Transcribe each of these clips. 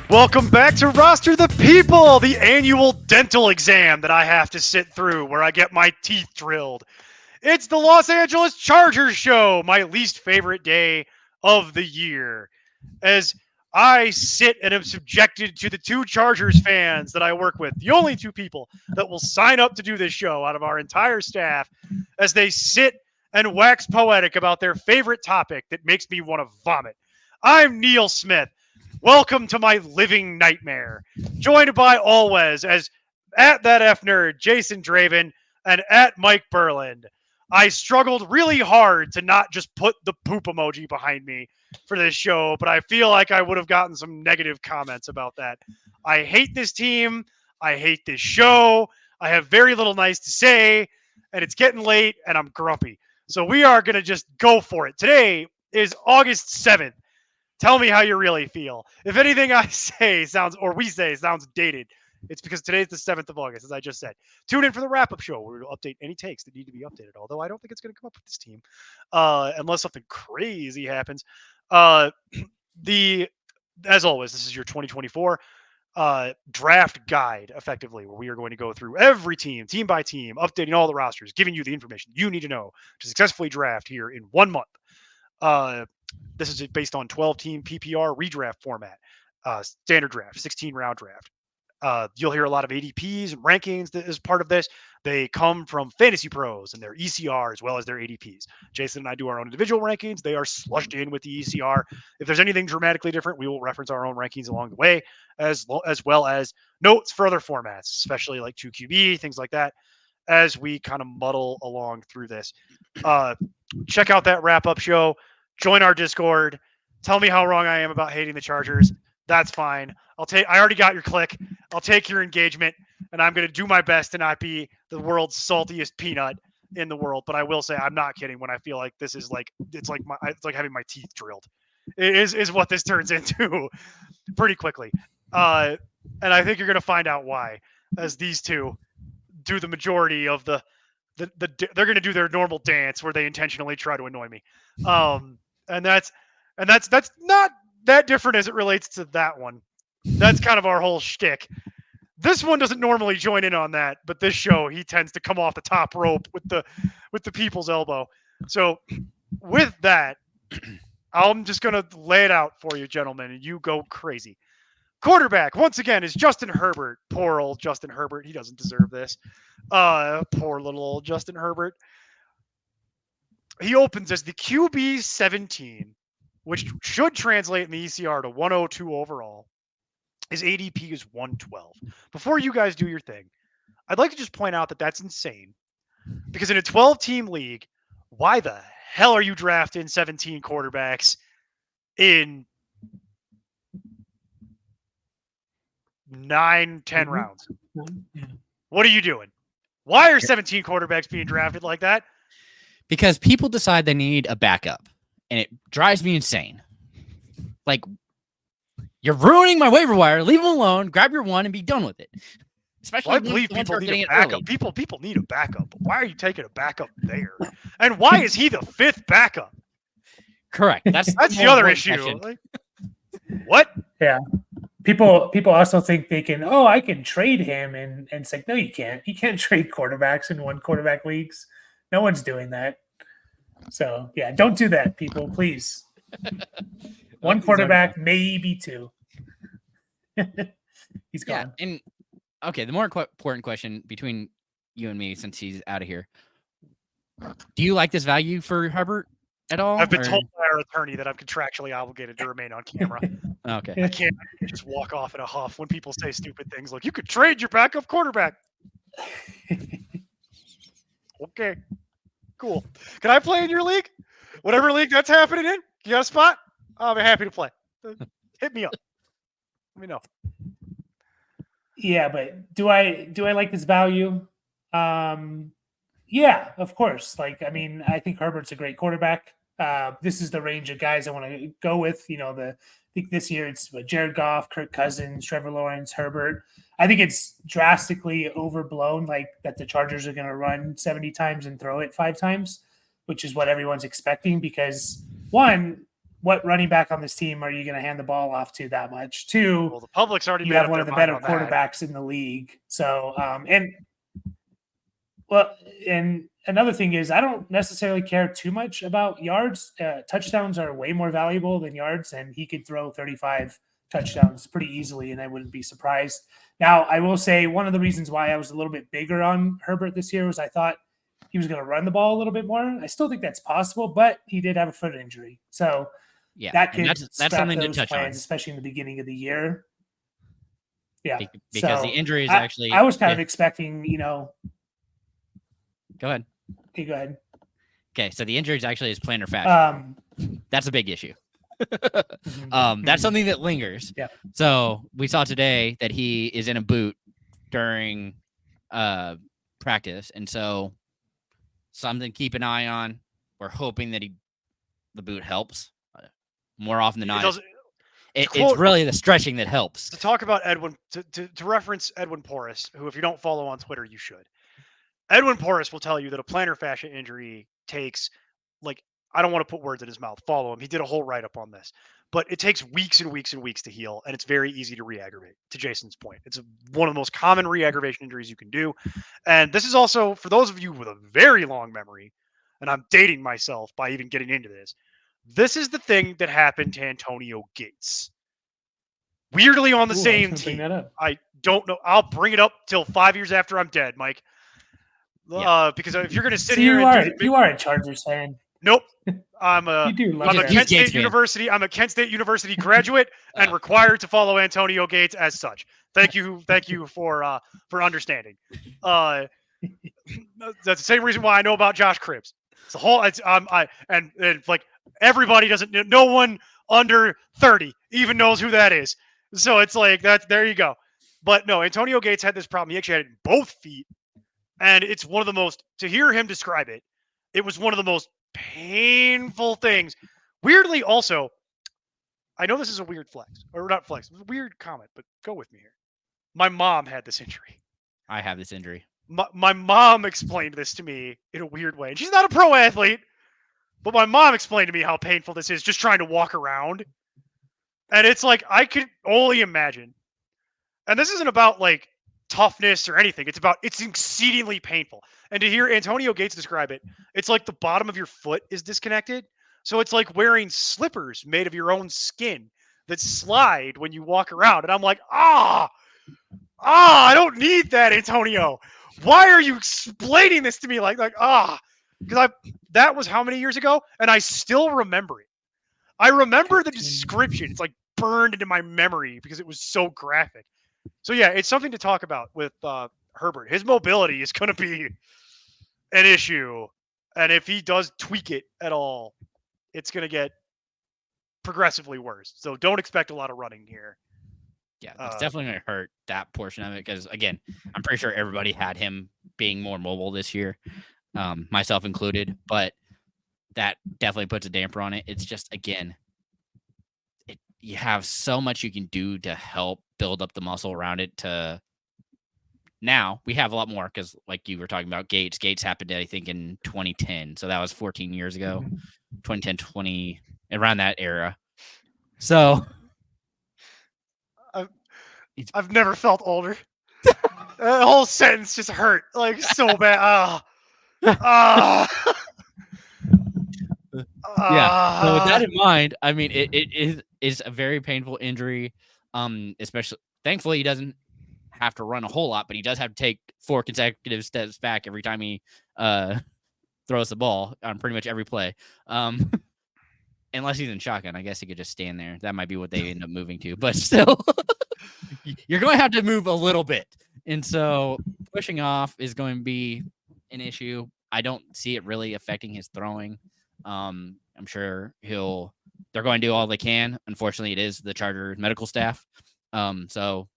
Welcome back to Roster the People, the annual dental exam that I have to sit through where I get my teeth drilled. It's the Los Angeles Chargers show, my least favorite day of the year, as I sit and am subjected to the two Chargers fans that I work with, the only two people that will sign up to do this show out of our entire staff, as they sit and wax poetic about their favorite topic that makes me want to vomit. I'm Neil Smith. Welcome to my living nightmare. Joined by always as at that F nerd, Jason Draven, and at Mike Burland. I struggled really hard to not just put the poop emoji behind me for this show, but I feel like I would have gotten some negative comments about that. I hate this team. I hate this show. I have very little nice to say, and it's getting late, and I'm grumpy. So we are going to just go for it. Today is August 7th. Tell me how you really feel. If anything I say sounds, or we say sounds dated, it's because today's the 7th of August, as I just said. Tune in for the wrap-up show where we'll update any takes that need to be updated, although I don't think it's going to come up with this team unless something crazy happens. As always, this is your 2024 draft guide, effectively, where we are going to go through every team by team, updating all the rosters, giving you the information you need to know to successfully draft here in 1 month. This is based on 12-team PPR redraft format, standard draft, 16-round draft. You'll hear a lot of ADPs and rankings that is part of this. They come from Fantasy Pros and their ECR as well as their ADPs. Jason and I do our own individual rankings. They are slushed in with the ECR. If there's anything dramatically different, we will reference our own rankings along the way, as well as notes for other formats, especially like 2QB, things like that, as we kind of muddle along through this. Check out that wrap-up show. Join our Discord. Tell me how wrong I am about hating the Chargers. That's fine. I already got your click. I'll take your engagement, and I'm going to do my best to not be the world's saltiest peanut in the world. But I will say I'm not kidding when I feel like this is like it's like having my teeth drilled. It is what this turns into pretty quickly. And I think you're going to find out why, as these two do the majority of they're going to do their normal dance where they intentionally try to annoy me. And that's not that different as it relates to that one. That's kind of our whole shtick. This one doesn't normally join in on that, but this show he tends to come off the top rope with the people's elbow. So with that, I'm just gonna lay it out for you, gentlemen, and you go crazy. Quarterback once again is Justin Herbert. Poor old Justin Herbert. He doesn't deserve this. Poor little old Justin Herbert. He opens as the QB 17, which should translate in the ECR to 102 overall. His ADP is 112. Before you guys do your thing, I'd like to just point out that that's insane. Because in a 12-team league, why the hell are you drafting 17 quarterbacks in 9-10 rounds? What are you doing? Why are 17 quarterbacks being drafted like that? Because people decide they need a backup, and it drives me insane. Like, you're ruining my waiver wire. Leave them alone. Grab your one and be done with it. Especially, I believe people need a backup. People need a backup. But why are you taking a backup there? And why is he the fifth backup? Correct. That's the other issue. Like, what? Yeah. People also think they can. Oh, I can trade him, and it's like, no, you can't. You can't trade quarterbacks in one quarterback leagues. No one's doing that. So yeah, don't do that, people, please. One quarterback, maybe two. He's gone. Yeah, and okay, the more important question between you and me, since he's out of here, do you like this value for Herbert at all? I've been told by our attorney that I'm contractually obligated to remain on camera. Okay. I can't just walk off in a huff when people say stupid things like, you could trade your backup quarterback. Okay, cool. Can I play in your league? Whatever league that's happening in? You got a spot? I'll be happy to play. Hit me up. Let me know. Yeah, but do I like this value? Yeah, of course. Like, I mean, I think Herbert's a great quarterback. This is the range of guys I want to go with. You know, I think this year it's Jared Goff, Kirk Cousins, Trevor Lawrence, Herbert. I think it's drastically overblown, like that the Chargers are going to run 70 times and throw it 5 times, which is what everyone's expecting because, one, what running back on this team are you going to hand the ball off to that much? Two, Well, the public's already you made have up one their of the mind better on that. quarterbacks in the league. So, and another thing is, I don't necessarily care too much about yards. Touchdowns are way more valuable than yards, and he could throw 35 touchdowns pretty easily, and I wouldn't be surprised. Now, I will say one of the reasons why I was a little bit bigger on Herbert this year was I thought he was going to run the ball a little bit more. I still think that's possible, but he did have a foot injury. So Yeah, that could that's scrap something to those touch plans, on especially in the beginning of the year. Yeah. because So the injury is I actually. was kind of expecting, Go ahead. go ahead. Okay, so the injury is actually his plantar fascia. That's a big issue. That's something that lingers. Yeah. So we saw today that he is in a boot during practice, and so something to keep an eye on. We're hoping that the boot helps. More often than not, it's really the stretching that helps. To talk about Edwin, to reference Edwin Porras, who, if you don't follow on Twitter, you should. Edwin Porras will tell you that a plantar fascia injury takes, like, I don't want to put words in his mouth. Follow him. He did a whole write-up on this. But it takes weeks and weeks and weeks to heal, and it's very easy to re-aggravate, to Jason's point. It's one of the most common re-aggravation injuries you can do. And this is also, for those of you with a very long memory, and I'm dating myself by even getting into this is the thing that happened to Antonio Gates. Weirdly on the same team. I don't know. I'll bring it up till 5 years after I'm dead, Mike. Because if you're going to sit here you are a Chargers fan. Nope. I'm a Kent State University. I'm a Kent State University graduate and required to follow Antonio Gates as such. Thank you for understanding. That's the same reason why I know about Josh Cribbs. It's the whole. And like everybody doesn't. No one under 30 even knows who that is. So it's like that. There you go. But no, Antonio Gates had this problem. He actually had it in both feet, and it's one of the most. To hear him describe it, it was one of the most painful things. Weirdly, also, I know this is a weird flex, or not flex, weird comment, but go with me here. My mom had this injury. I have this injury. My mom explained this to me in a weird way. And she's not a pro athlete, but my mom explained to me how painful this is just trying to walk around. And it's like, I could only imagine. And this isn't about like toughness or anything. It's exceedingly painful. And to hear Antonio Gates describe it, it's like the bottom of your foot is disconnected. So it's like wearing slippers made of your own skin that slide when you walk around. And I'm like, I don't need that, Antonio. Why are you explaining this to me because that was how many years ago? And I still remember it. I remember the description. It's like burned into my memory because it was so graphic. So yeah, it's something to talk about with Herbert. His mobility is going to be an issue. And if he does tweak it at all, it's going to get progressively worse. So don't expect a lot of running here. Yeah, it's definitely going to hurt that portion of it because, again, I'm pretty sure everybody had him being more mobile this year, myself included, but that definitely puts a damper on it. It's just, again, you have so much you can do to help build up the muscle around it. Now we have a lot more because, like you were talking about, Gates happened, I think, in 2010. So that was 14 years ago, 2010, 20, around that era. So I've never felt older. The whole sentence just hurt like so bad. Yeah. So with that in mind, I mean, it is a very painful injury. Especially, thankfully, he doesn't have to run a whole lot, but he does have to take 4 consecutive steps back every time he throws the ball on pretty much every play. Unless he's in shotgun, I guess he could just stand there. That might be what they end up moving to, but still, you're going to have to move a little bit. And so pushing off is going to be an issue. I don't see it really affecting his throwing. I'm sure they're going to do all they can. Unfortunately, it is the Chargers medical staff. So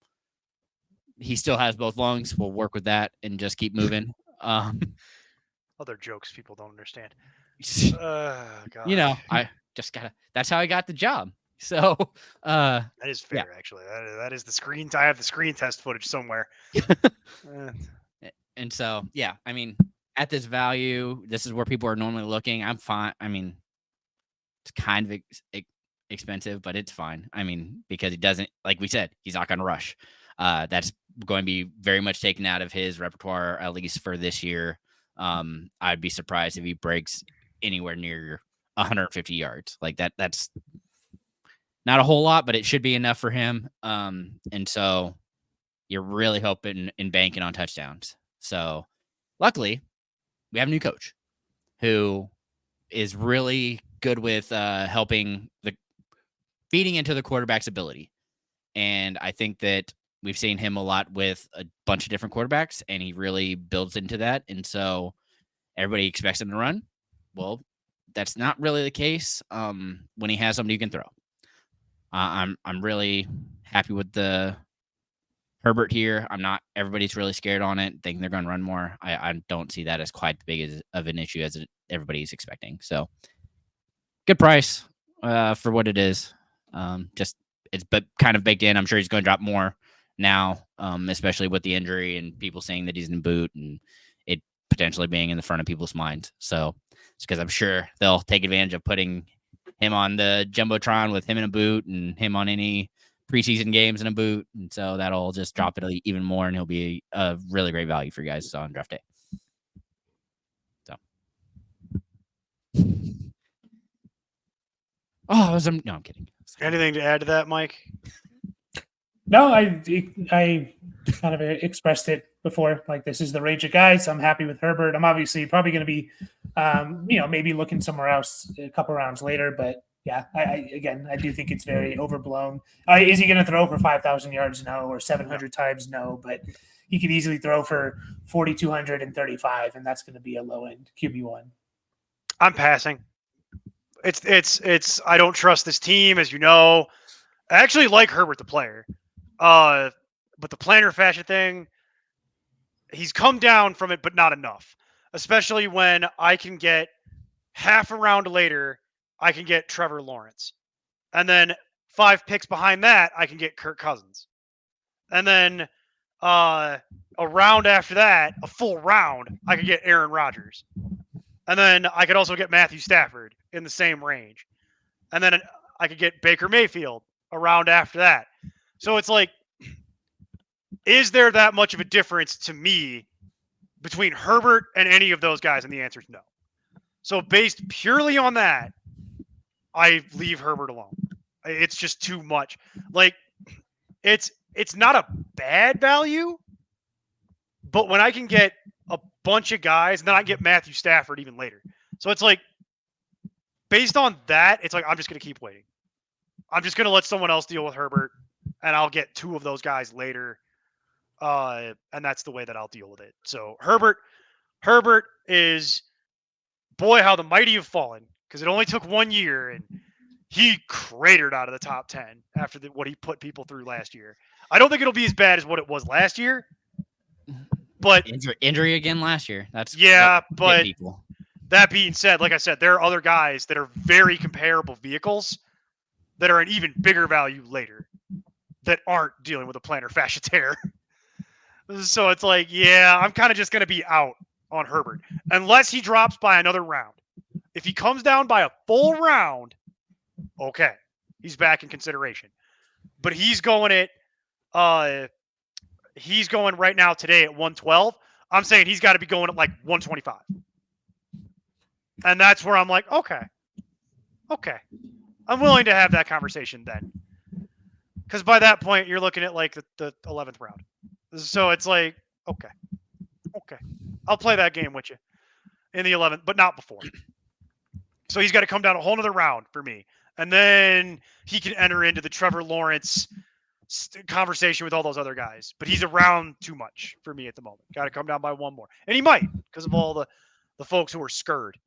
he still has both lungs. We'll work with that and just keep moving. Other jokes people don't understand. God. I just that's how I got the job. So that is fair, actually. That is the screen. I have the screen test footage somewhere. And so, yeah, I mean, at this value, this is where people are normally looking. I'm fine. I mean, it's kind of expensive, but it's fine. I mean, because he doesn't, like we said, he's not going to rush. That's going to be very much taken out of his repertoire, at least for this year. I'd be surprised if he breaks anywhere near 150 yards. Like that's not a whole lot, but it should be enough for him. And so you're really hoping and banking on touchdowns. So luckily, we have a new coach who is really good with helping feeding into the quarterback's ability. And I think that we've seen him a lot with a bunch of different quarterbacks, and he really builds into that. And so everybody expects him to run. Well, that's not really the case when he has somebody who can throw. I'm really happy with the Herbert here. Everybody's really scared on it, thinking they're going to run more. I don't see that as quite big of an issue as everybody's expecting. So good price for what it is. It's kind of baked in. I'm sure he's going to drop more now, especially with the injury and people saying that he's in boot and it potentially being in the front of people's minds. So it's because I'm sure they'll take advantage of putting him on the Jumbotron with him in a boot and him on any preseason games in a boot. And so that'll just drop it even more, and he'll be a really great value for you guys on draft day. So. No, I'm kidding. Anything to add to that, Mike? No, I kind of expressed it before. Like, this is the range of guys. I'm happy with Herbert. I'm obviously probably going to be, maybe looking somewhere else a couple rounds later. But yeah, I do think it's very overblown. Is he going to throw for 5,000 yards? No, or 700 times? No, but he could easily throw for 4,235, and that's going to be a low end QB1. I'm passing. It's. I don't trust this team, as you know. I actually like Herbert the player, but the plantar fascia thing, he's come down from it, but not enough. Especially when I can get half a round later, I can get Trevor Lawrence, and then 5 picks behind that, I can get Kirk Cousins, and then a round after that, a full round, I can get Aaron Rodgers, and then I could also get Matthew Stafford in the same range, and then I could get Baker Mayfield a round after that. So it's like, is there that much of a difference to me between Herbert and any of those guys? And the answer is no. So based purely on that, I leave Herbert alone. It's just too much. Like, it's not a bad value, but when I can get a bunch of guys, and then I get Matthew Stafford even later. So it's like, based on that, it's like, I'm just going to keep waiting. I'm just going to let someone else deal with Herbert, and I'll get 2 of those guys later. And that's the way that I'll deal with it. So Herbert is, boy, how the mighty have fallen, because it only took 1 year, and he cratered out of the top 10 after what he put people through last year. I don't think it'll be as bad as what it was last year, but injury again last year. But people. That being said, like I said, there are other guys that are very comparable vehicles that are an even bigger value later that aren't dealing with a plantar fascia tear. So it's like, yeah, I'm kind of just going to be out on Herbert unless he drops by another round. If he comes down by a full round, okay, he's back in consideration. But he's going right now today at 112. I'm saying he's got to be going at like 125. And that's where I'm like, okay. I'm willing to have that conversation then. Because by that point, you're looking at like the 11th round. So it's like, okay. I'll play that game with you in the 11th, but not before. So he's got to come down a whole nother round for me. And then he can enter into the Trevor Lawrence conversation with all those other guys. But he's around too much for me at the moment. Got to come down by 1 more. And he might, because of all the folks who are scared.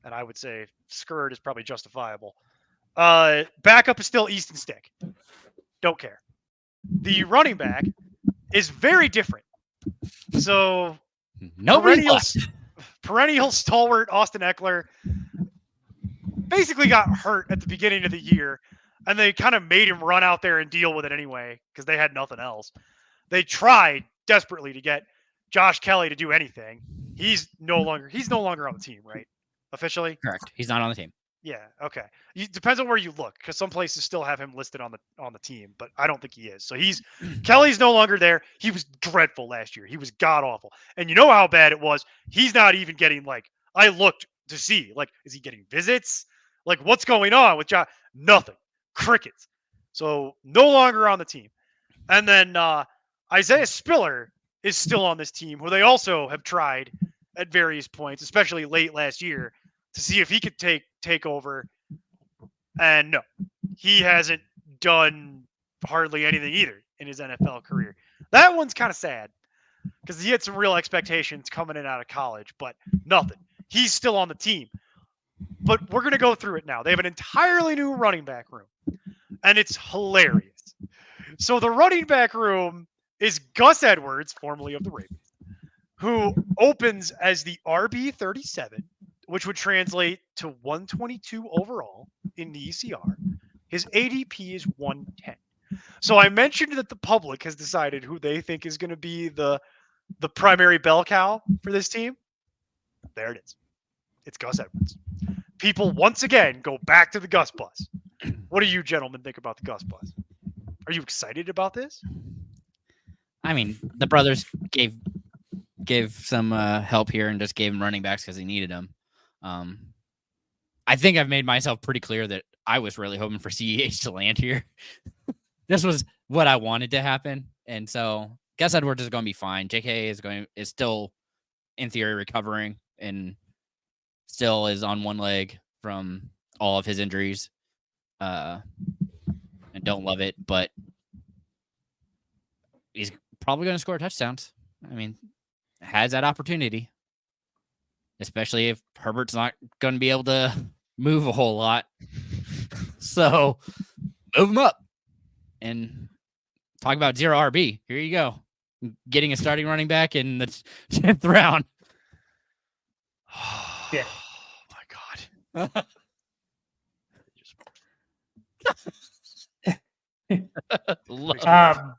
And I would say scared is probably justifiable. Backup is still Easton Stick. Don't care. The running back is very different. So perennial stalwart Austin Eckler basically got hurt at the beginning of the year, and they kind of made him run out there and deal with it anyway because they had nothing else. They tried desperately to get Josh Kelly to do anything. He's no longer on the team, right? Officially? Correct. He's not on the team. Yeah. Okay. Depends on where you look, because some places still have him listed on the team, but I don't think he is. So Kelly's no longer there. He was dreadful last year. He was god awful, and you know how bad it was. He's not even getting like. I looked to see like, is he getting visits? Like, what's going on with John? Nothing. Crickets. So no longer on the team. And then Isaiah Spiller is still on this team, who they also have tried at various points, especially late last year, to see if he could take over. And no, he hasn't done hardly anything either in his NFL career. That one's kind of sad because he had some real expectations coming in out of college, but nothing. He's still on the team. But we're going to go through it now. They have an entirely new running back room, and it's hilarious. So the running back room is Gus Edwards, formerly of the Ravens, who opens as the RB37, which would translate to 122 overall in the ECR. His ADP is 110. So I mentioned that the public has decided who they think is going to be the primary bell cow for this team. There it is. It's Gus Edwards. People once again go back to the Gus bus. What do you gentlemen think about the Gus bus? Are you excited about this? I mean, the brothers gave some help here and just gave him running backs because he needed them. I think I've made myself pretty clear that I was really hoping for CEH to land here. This was what I wanted to happen, and so Gus Edwards is going to be fine. JK is still in theory recovering and still is on one leg from all of his injuries. And don't love it, but he's probably going to score touchdowns. I mean, has that opportunity, especially if Herbert's not going to be able to move a whole lot. So move him up and talk about zero RB. Here you go. Getting a starting running back in the 10th round. Yeah. Oh my God.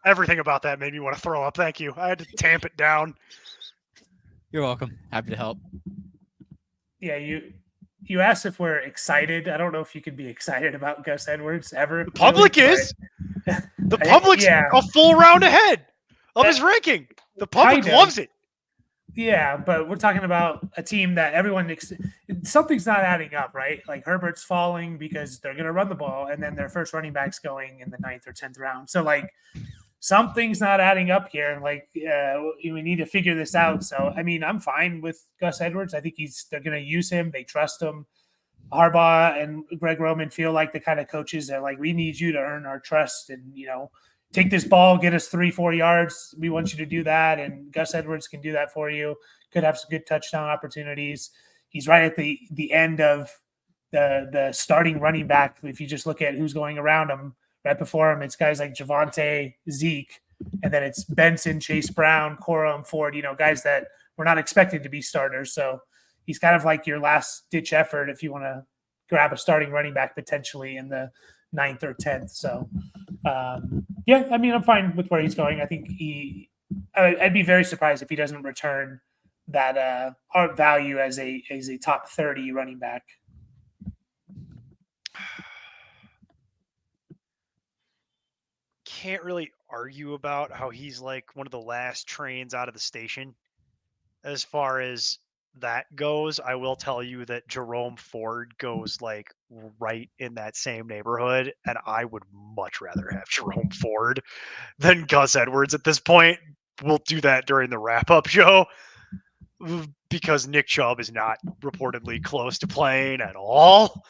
Everything about that made me want to throw up. Thank you. I had to tamp it down. You're welcome. Happy to help. Yeah, you asked if we're excited. I don't know if you could be excited about Gus Edwards ever. The public really, is. The public's a full round ahead of his ranking. The public loves it. Yeah, but we're talking about a team that something's not adding up, right? Like Herbert's falling because they're going to run the ball, and then their first running back's going in the 9th or 10th round. So like something's not adding up here, and like we need to figure this out. So I mean, I'm fine with Gus Edwards. I think they're going to use him. They trust him. Harbaugh and Greg Roman feel like the kind of coaches that like, we need you to earn our trust, and take this ball, get us 3-4 yards. We want you to do that. And Gus Edwards can do that for you. Could have some good touchdown opportunities. He's right at the end of the starting running back. If you just look at who's going around him, right before him, it's guys like Javonte, Zeke, and then it's Benson, Chase Brown, Corum, Ford, guys that we're not expected to be starters. So he's kind of like your last ditch effort if you want to grab a starting running back potentially in the 9th or 10th. So yeah, I mean, I'm fine with where he's going. I think I'd be very surprised if he doesn't return that art value as a top 30 running back. Can't really argue about how he's like one of the last trains out of the station as far as that goes. I will tell you that Jerome Ford goes like right in that same neighborhood, and I would much rather have Jerome Ford than Gus Edwards at this point. We'll do that during the wrap-up show because Nick Chubb is not reportedly close to playing at all,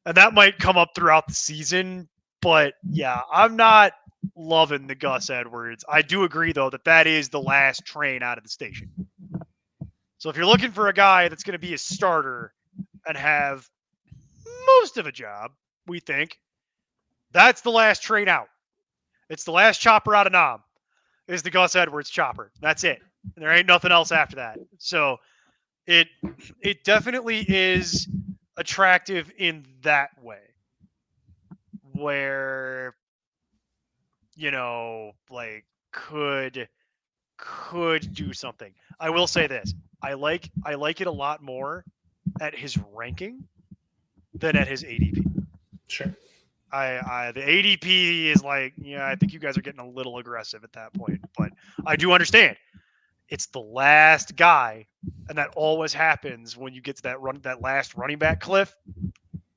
and that might come up throughout the season. But yeah, I'm not loving the Gus Edwards. I do agree though that is the last train out of the station. So if you're looking for a guy that's going to be a starter and have most of a job, we think, that's the last train out. It's the last chopper out of Nam, is the Gus Edwards chopper. That's it. There ain't nothing else after that. So it definitely is attractive in that way, where, like could do something. I will say this. I like it a lot more at his ranking than at his ADP. Sure. The ADP is like, yeah, I think you guys are getting a little aggressive at that point, but I do understand it's the last guy, and that always happens when you get to that last running back cliff,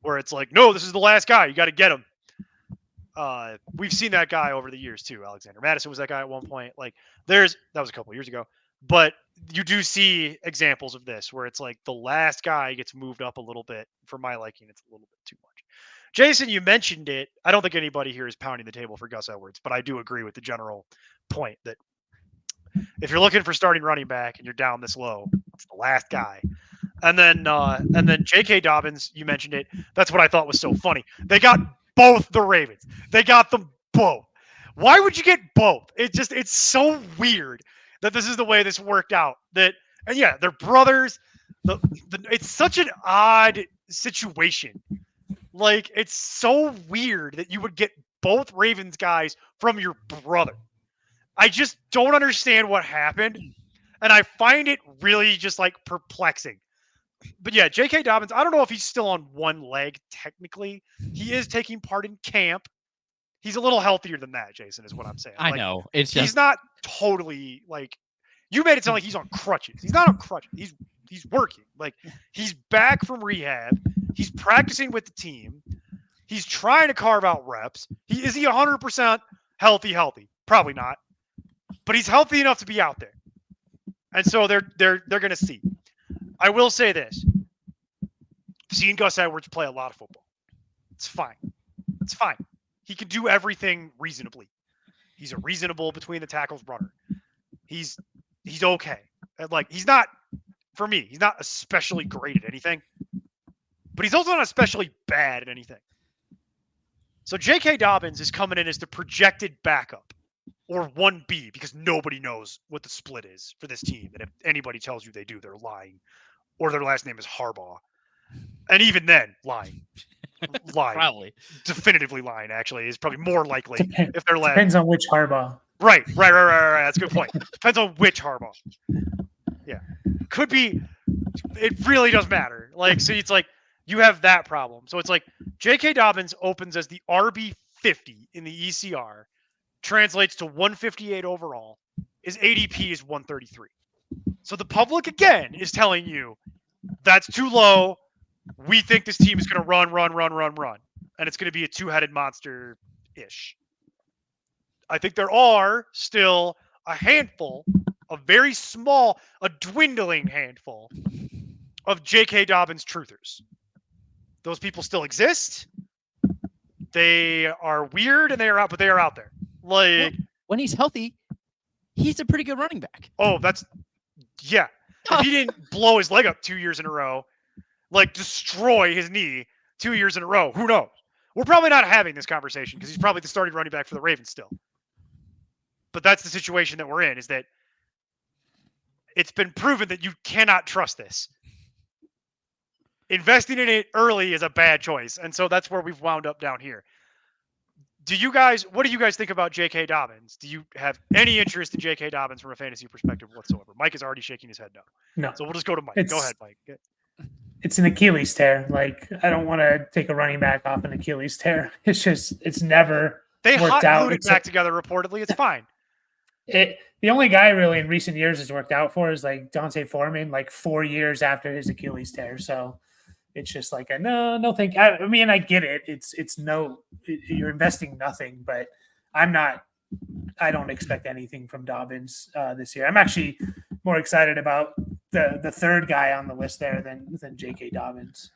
where it's like, no, this is the last guy, you got to get him. We've seen that guy over the years too. Alexander Madison was that guy at one point. Like, that was a couple years ago, but you do see examples of this where it's like the last guy gets moved up a little bit. For my liking, it's a little bit too much. Jason, you mentioned it. I don't think anybody here is pounding the table for Gus Edwards, but I do agree with the general point that if you're looking for starting running back and you're down this low, it's the last guy. And then J.K. Dobbins, you mentioned it. That's what I thought was so funny. They got both the Ravens. They got them both. Why would you get both? It's so weird that this is the way this worked out. And yeah, they're brothers. It's such an odd situation. Like, it's so weird that you would get both Ravens guys from your brother. I just don't understand what happened. And I find it really just like perplexing. But yeah, J.K. Dobbins, I don't know if he's still on one leg technically. He is taking part in camp. He's a little healthier than that, Jason, is what I'm saying. I know. He's not totally like, you made it sound like he's on crutches. He's not on crutches. He's working. Like, he's back from rehab. He's practicing with the team. He's trying to carve out reps. Is he 100% healthy? Probably not. But he's healthy enough to be out there. And so they're going to see. I will say this. I've seen Gus Edwards play a lot of football. It's fine. He can do everything reasonably. He's a reasonable between the tackles runner. He's okay. Like, he's not, for me, he's not especially great at anything, but he's also not especially bad at anything. So J.K. Dobbins is coming in as the projected backup, or 1B, because nobody knows what the split is for this team. And if anybody tells you they do, they're lying, or their last name is Harbaugh. And even then, lying. Probably. Definitively lying, actually, is probably more likely if they're last. Depends on which Harbaugh. Right. That's a good point. Depends on which Harbaugh. Yeah. Could be. It really does matter. Like, so it's like you have that problem. So it's like J.K. Dobbins opens as the RB 50 in the ECR, translates to 158 overall. His ADP is 133. So the public, again, is telling you that's too low. We think this team is going to run. And it's going to be a two-headed monster-ish. I think there are still a handful, a very small, a dwindling handful of J.K. Dobbins truthers. Those people still exist. They are weird and they are out, but they are out there. Like, when he's healthy, he's a pretty good running back. Oh, yeah. If he didn't blow his leg up 2 years in a row, like destroy his knee 2 years in a row, who knows? We're probably not having this conversation because he's probably the starting running back for the Ravens still. But that's the situation that we're in, is that it's been proven that you cannot trust this. Investing in it early is a bad choice. And so that's where we've wound up down here. What do you guys think about J.K. Dobbins? Do you have any interest in J.K. Dobbins from a fantasy perspective whatsoever? Mike is already shaking his head no. No. So we'll just go to Mike. Go ahead, Mike. It's an Achilles tear. Like, I don't want to take a running back off an Achilles tear. It's never worked out. They back together reportedly. It's fine. The only guy really in recent years has worked out for is like Dante Foreman, like 4 years after his Achilles tear. So it's just like no thank. I mean, I get it. You're investing nothing, but I don't expect anything from Dobbins this year. I'm actually more excited about the third guy on the list there than J.K. Dobbins.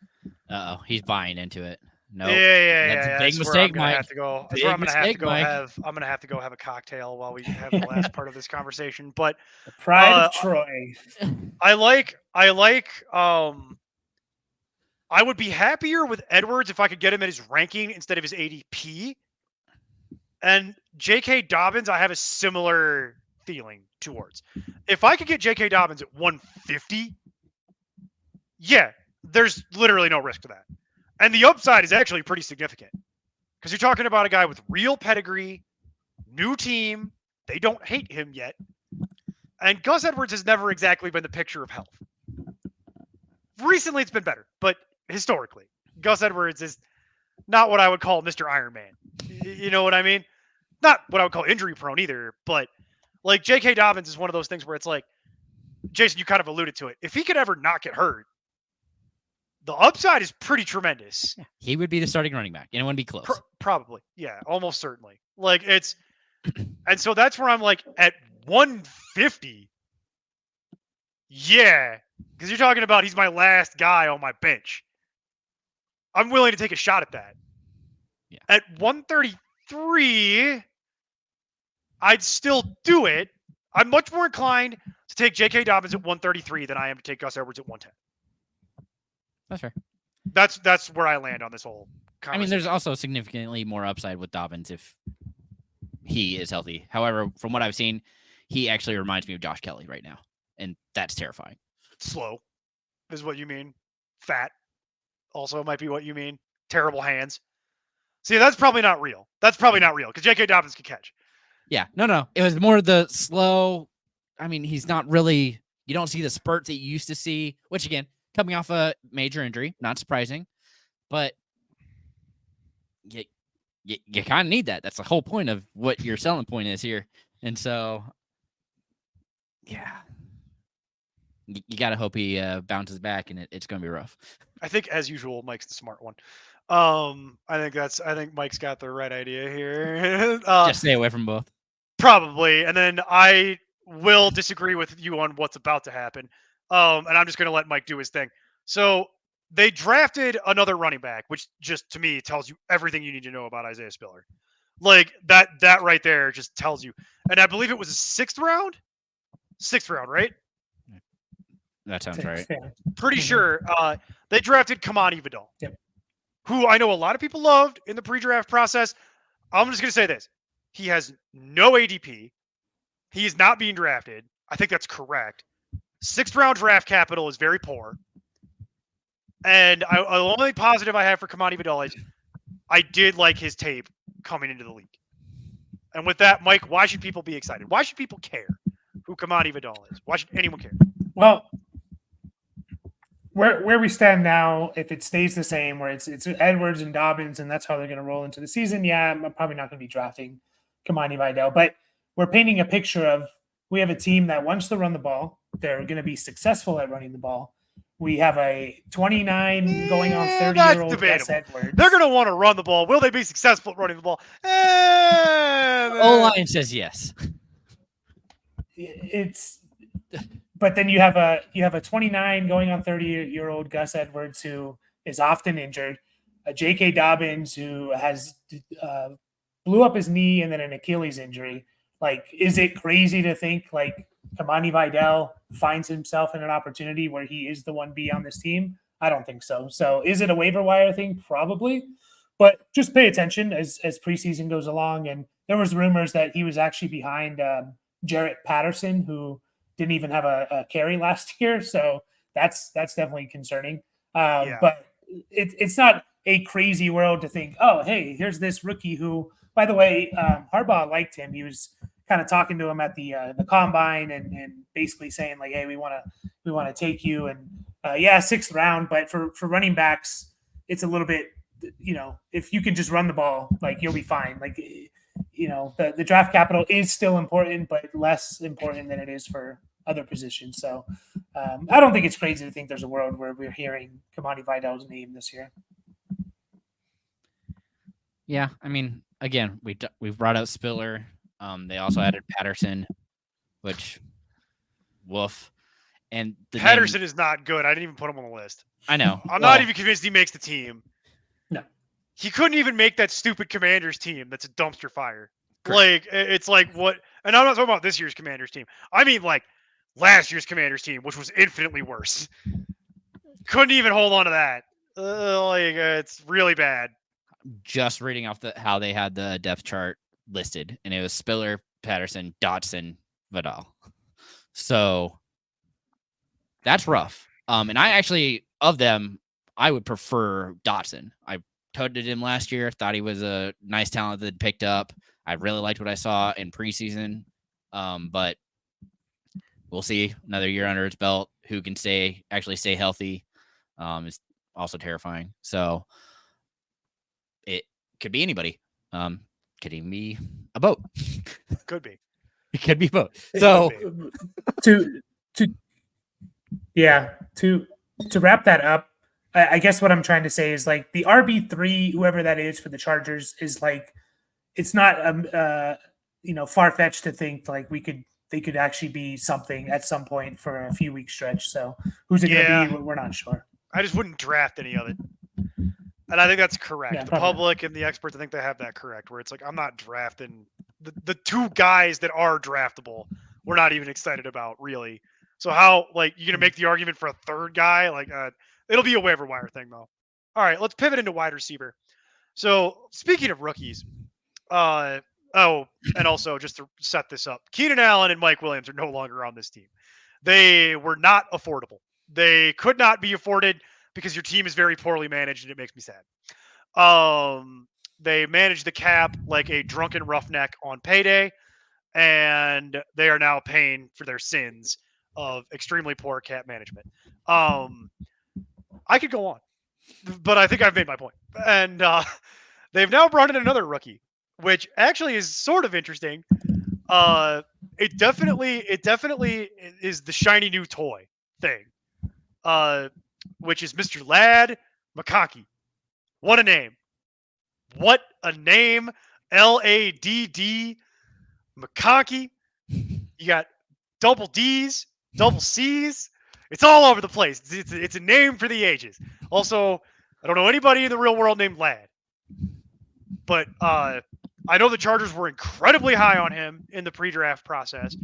He's buying into it. No, That's a big mistake, Mike. I'm gonna have to go have a cocktail while we have the last part of this conversation. But the pride of Troy. I would be happier with Edwards if I could get him at his ranking instead of his ADP. And J.K. Dobbins, I have a similar feeling towards. If I could get J.K. Dobbins at 150, yeah, there's literally no risk to that. And the upside is actually pretty significant because you're talking about a guy with real pedigree, new team. They don't hate him yet. And Gus Edwards has never exactly been the picture of health. Recently, it's been better, but historically, Gus Edwards is not what I would call Mr. Iron Man. You know what I mean? Not what I would call injury prone either, but like J.K. Dobbins is one of those things where it's like, Jason, you kind of alluded to it. If he could ever not get hurt, the upside is pretty tremendous. He would be the starting running back, and it wouldn't be close. Probably. Yeah, almost certainly. Like it's, and so that's where I'm like at 150. Yeah, because you're talking about he's my last guy on my bench. I'm willing to take a shot at that. Yeah. At 133, I'd still do it. I'm much more inclined to take J.K. Dobbins at 133 than I am to take Gus Edwards at 110. That's fair. That's where I land on this whole conversation. I mean, there's also significantly more upside with Dobbins if he is healthy. However, from what I've seen, he actually reminds me of Josh Kelly right now, and that's terrifying. Slow is what you mean. Fat also might be what you mean. Terrible hands. See, that's probably not real. That's probably not real because J.K. Dobbins can catch. Yeah, no. It was more the slow. I mean, he's not really. You don't see the spurt that you used to see, which again, coming off a major injury, not surprising, but you kind of need that. That's the whole point of what your selling point is here, and so yeah, you got to hope he bounces back, and it's going to be rough. I think, as usual, Mike's the smart one. I think Mike's got the right idea here. Just stay away from both. Probably, and then I will disagree with you on what's about to happen. And I'm just going to let Mike do his thing. So they drafted another running back, which just to me tells you everything you need to know about Isaiah Spiller. Like that right there just tells you. And I believe it was a sixth round, right? That sounds right. Yeah. Pretty sure they drafted Kamani Vidal, Yep. who I know a lot of people loved in the pre-draft process. I'm just going to say this. He has no ADP. He is not being drafted. I think that's correct. Sixth round draft capital is very poor. And the only positive I have for Kamani Vidal is I did like his tape coming into the league. And with that, Mike, why should people be excited? Why should people care who Kamani Vidal is? Why should anyone care? Well, where we stand now, if it stays the same, where it's Edwards and Dobbins, and that's how they're going to roll into the season, yeah, I'm probably not going to be drafting Kamani Vidal. But we're painting a picture of we have a team that wants to run the ball. They're going to be successful at running the ball. We have a 29 going on 30-year-old Gus Edwards. They're going to want to run the ball. Will they be successful at running the ball? O-line says yes. But then you have a 29 going on 30-year-old Gus Edwards who is often injured, a J.K. Dobbins who has blew up his knee and then an Achilles injury. Like, is it crazy to think like Kamani Vidal finds himself in an opportunity where he is the 1B on this team? I don't think so. So is it a waiver wire thing? Probably. But just pay attention as preseason goes along. And there was rumors that he was actually behind Jarrett Patterson, who didn't even have a carry last year. So that's definitely concerning. But it's not a crazy world to think, oh, hey, here's this rookie who, by the way, Harbaugh liked him. He was kind of talking to him at the combine and basically saying like, hey, we want to take you. And sixth round, but for running backs, it's a little bit, if you can just run the ball, like you'll be fine. Like, the draft capital is still important, but less important than it is for other positions. So I don't think it's crazy to think there's a world where we're hearing Kamani Vidal's name this year. Yeah, I mean, again, we've brought out Spiller. They also added Patterson, which, woof. And Patterson is not good. I didn't even put him on the list. I know. I'm not even convinced he makes the team. No. He couldn't even make that stupid Commanders team that's a dumpster fire. Correct. Like, it's like what? And I'm not talking about this year's Commanders team. I mean, like, last year's Commanders team, which was infinitely worse. Couldn't even hold on to that. It's really bad. Just reading off how they had the depth chart listed, and it was Spiller, Patterson, Dotson, Vidal. So that's rough. And I actually, of them, I would prefer Dotson. I toted him last year, thought he was a nice talent that picked up. I really liked what I saw in preseason. But we'll see. Another year under his belt. Who can actually stay healthy? Is also terrifying. So it could be anybody. Could even be a boat. Could be. It could be a boat. So to wrap that up, I guess what I'm trying to say is like the RB3, whoever that is for the Chargers, is like, it's not far fetched to think like they could actually be something at some point for a few week stretch. So who's it going to be? We're not sure. I just wouldn't draft any of it. And I think that's correct. Yeah, the public and the experts, I think they have that correct, where it's like, I'm not drafting the two guys that are draftable. We're not even excited about, really. So how, like, you're going to make the argument for a third guy? Like, it'll be a waiver wire thing, though. All right, let's pivot into wide receiver. So speaking of rookies, and also just to set this up, Keenan Allen and Mike Williams are no longer on this team. They were not affordable. They could not be afforded because your team is very poorly managed, and it makes me sad. They manage the cap like a drunken roughneck on payday, and they are now paying for their sins of extremely poor cap management. I could go on, but I think I've made my point. And they've now brought in another rookie, which actually is sort of interesting. It definitely is the shiny new toy thing, which is Mr. Ladd McConkey. What a name! What a name! Ladd McConkey. You got double D's, double C's. It's all over the place. It's a name for the ages. Also, I don't know anybody in the real world named Ladd, but I know the Chargers were incredibly high on him in the pre-draft process.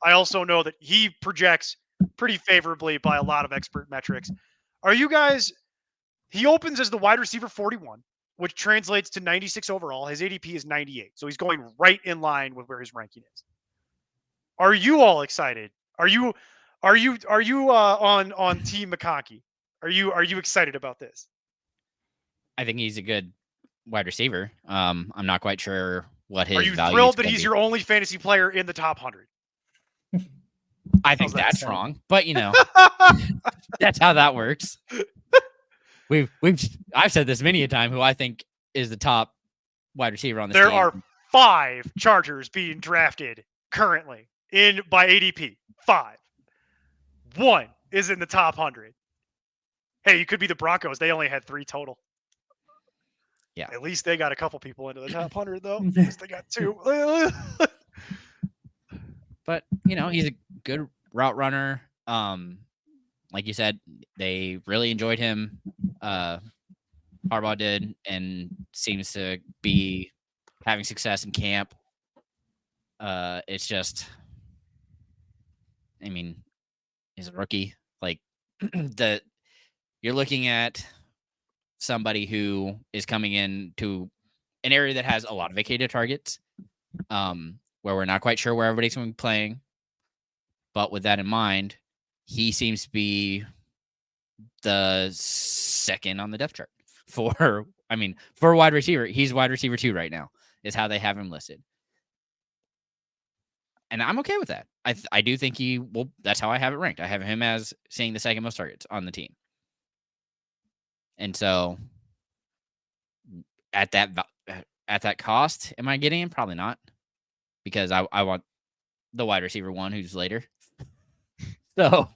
I also know that he projects pretty favorably by a lot of expert metrics. Are you guys? He opens as the wide receiver 41, which translates to 96 overall. His ADP is 98, so he's going right in line with where his ranking is. Are you all excited? Are you on Team McConkey? Are you excited about this? I think he's a good wide receiver. I'm not quite sure what his. Are you value thrilled that he's your only fantasy player in the top 100? I think that's wrong, but that's how that works. I've said this many a time. Who I think is the top wide receiver on this team. There are 5 Chargers being drafted currently by ADP. 5. 1 is in the top 100. Hey, you could be the Broncos. They only had 3 total. Yeah. At least they got a couple people into the top 100, though. At least they got 2. But, he's a good route runner. Like you said, they really enjoyed him. Harbaugh did, and seems to be having success in camp. It's just, he's a rookie. Like, you're looking at somebody who is coming in to an area that has a lot of vacated targets, where we're not quite sure where everybody's going to be playing. But with that in mind, he seems to be the second on the depth chart for a wide receiver. He's wide receiver 2 right now is how they have him listed. And I'm okay with that. I do think he will. That's how I have it ranked. I have him as seeing the second most targets on the team. And so at that cost, am I getting him? Probably not, because I want the wide receiver 1 who's later. So,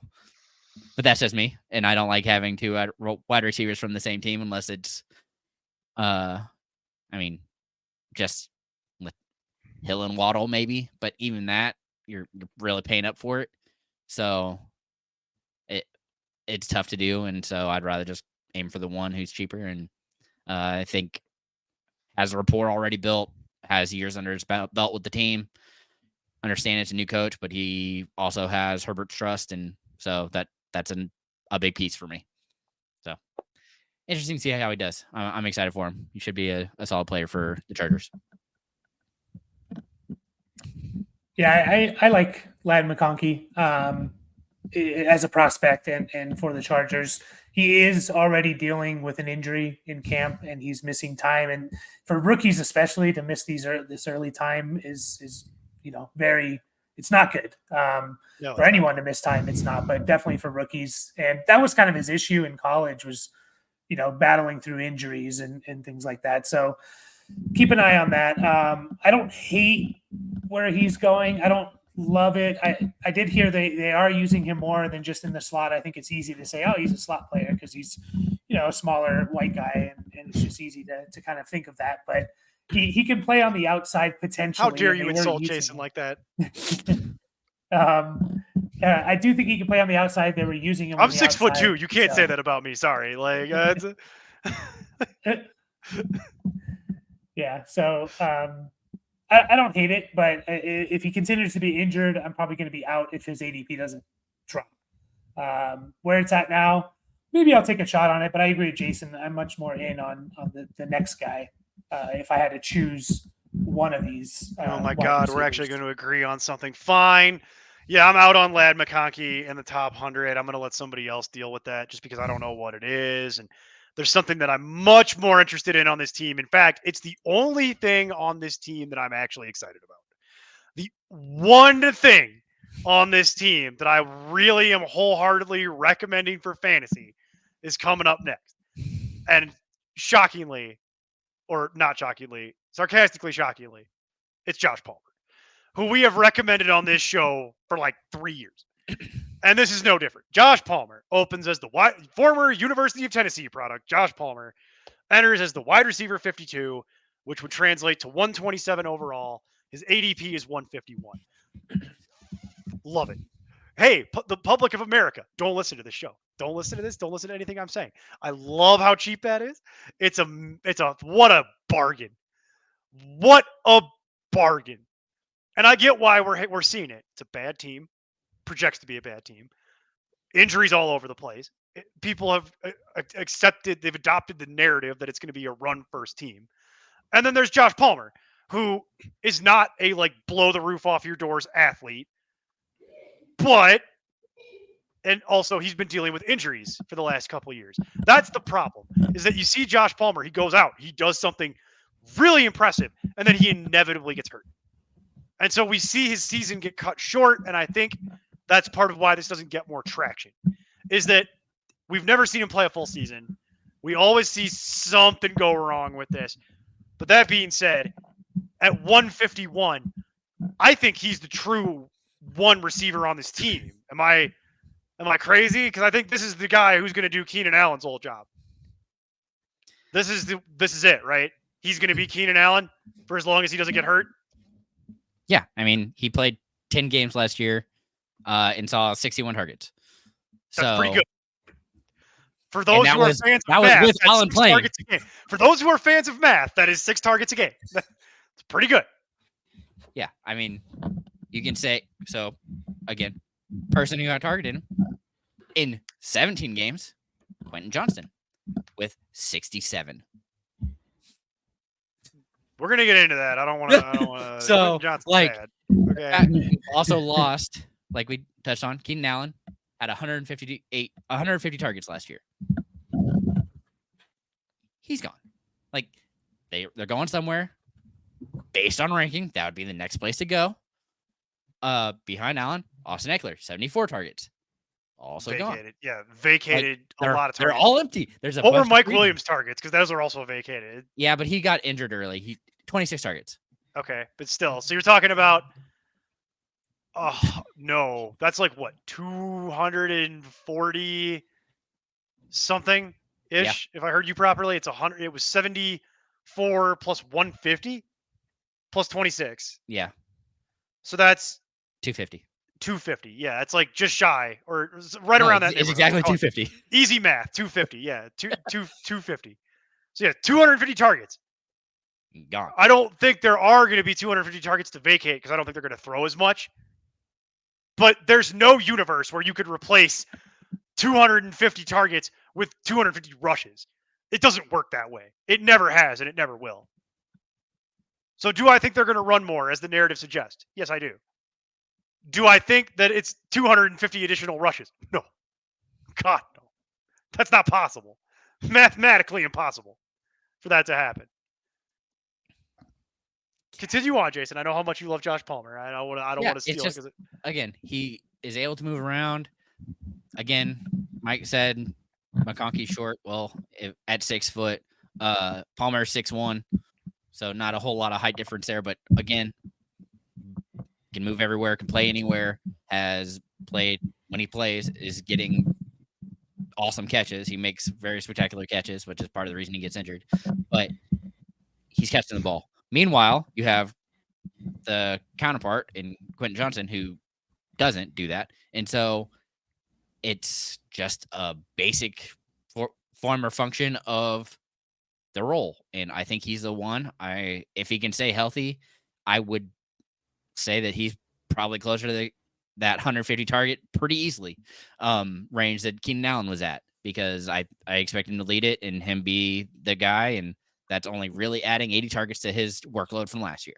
but that's just me, and I don't like having 2 wide receivers from the same team unless it's, just with Hill and Waddle maybe. But even that, you're really paying up for it. So it's tough to do, and so I'd rather just aim for the one who's cheaper. And I think has a rapport already built, has years under his belt with the team. Understand it's a new coach, but he also has Herbert's trust, and so that's a big piece for me. So interesting to see how he does. I'm excited for him. He should be a solid player for the Chargers. Yeah, I like Ladd McConkey as a prospect and for the Chargers. He is already dealing with an injury in camp, and he's missing time. And for rookies especially, to miss this early time is very, it's not good. For anyone to miss time, it's not, but definitely for rookies. And that was kind of his issue in college was, battling through injuries and things like that. So keep an eye on that. I don't hate where he's going. I don't love it. I did hear they are using him more than just in the slot. I think it's easy to say, oh, he's a slot player because he's, a smaller white guy, and it's just easy to kind of think of that. But he can play on the outside potentially. How dare you insult Jason like that? I do think he can play on the outside. They were using him. I'm 6'2". You can't say that about me. Sorry. Like, yeah. So I don't hate it, but if he continues to be injured, I'm probably going to be out if his ADP doesn't drop. Where it's at now, maybe I'll take a shot on it. But I agree with Jason. I'm much more in on the next guy if I had to choose one of these. Oh my God, we're actually going to agree on something. Fine. Yeah, I'm out on Ladd McConkey in the top 100. I'm going to let somebody else deal with that just because I don't know what it is. And there's something that I'm much more interested in on this team. In fact, it's the only thing on this team that I'm actually excited about. The one thing on this team that I really am wholeheartedly recommending for fantasy is coming up next. And shockingly, or not shockingly, sarcastically shockingly, it's Josh Palmer, who we have recommended on this show for like 3 years. And this is no different. Josh Palmer opens as the former University of Tennessee product. Josh Palmer enters as the wide receiver 52, which would translate to 127 overall. His ADP is 151. Love it. Hey, the public of America, don't listen to this show. Don't listen to this. Don't listen to anything I'm saying. I love how cheap that is. What a bargain. What a bargain. And I get why we're seeing it. It's a bad team. Projects to be a bad team. Injuries all over the place. People have they've adopted the narrative that it's going to be a run-first team. And then there's Josh Palmer, who is not a blow the roof off your doors athlete, and also he's been dealing with injuries for the last couple of years. That's the problem, is that you see Josh Palmer, he goes out, he does something really impressive, and then he inevitably gets hurt. And so we see his season get cut short, and I think that's part of why this doesn't get more traction, is that we've never seen him play a full season. We always see something go wrong with this. But that being said, at 151, I think he's the true one receiver on this team. Am I crazy? Because I think this is the guy who's going to do Keenan Allen's old job. This is it, right? He's going to be Keenan Allen for as long as he doesn't get hurt. Yeah, I mean, he played 10 games last year and saw 61 targets. That's pretty good. For those who are fans of math, with Allen playing. For those who are fans of math, that is 6 targets a game. It's pretty good. Yeah, I mean, you can say, so again, person who got targeted him in 17 games, Quentin Johnston with 67. We're gonna get into that. I don't want to. So, okay. Also lost, like we touched on, Keenan Allen had 150 targets last year. He's gone. Like they're going somewhere. Based on ranking, that would be the next place to go. Behind Allen, Austin Eckler, 74 targets. Also vacated. Gone. Yeah, vacated a lot of targets. They're all empty. There's a over Mike Williams targets because those are also vacated. Yeah, but he got injured early. He 26 targets. Okay, but still. So you're talking about no, that's like what, 240 something ish. Yeah. If I heard you properly, it's 100. It was 74 plus 150 plus 26. Yeah. So that's 250. 250. Yeah, it's like just shy or right around that. It's exactly 250. Easy math. 250. Yeah, 250. So yeah, 250 targets. Gone. I don't think there are going to be 250 targets to vacate because I don't think they're going to throw as much. But there's no universe where you could replace 250 targets with 250 rushes. It doesn't work that way. It never has, and it never will. So do I think they're going to run more, as the narrative suggests? Yes, I do. Do I think that it's 250 additional rushes? No. God, no. That's not possible. Mathematically impossible for that to happen. Continue on, Jason. I know how much you love Josh Palmer. I don't want to steal it. Again, he is able to move around. Again, Mike said McConkey short. Well, at 6 foot, Palmer 6'1", so not a whole lot of height difference there. But again, can move everywhere, can play anywhere. Has played when he plays is getting awesome catches. He makes very spectacular catches, which is part of the reason he gets injured. But he's catching the ball. Meanwhile, you have the counterpart in Quentin Johnson who doesn't do that, and so it's just a basic form or function of the role. And I think he's the one. If he can stay healthy, I would say that he's probably closer to that 150 target pretty easily range that Keenan Allen was at, because I expect him to lead it and him be the guy, and that's only really adding 80 targets to his workload from last year.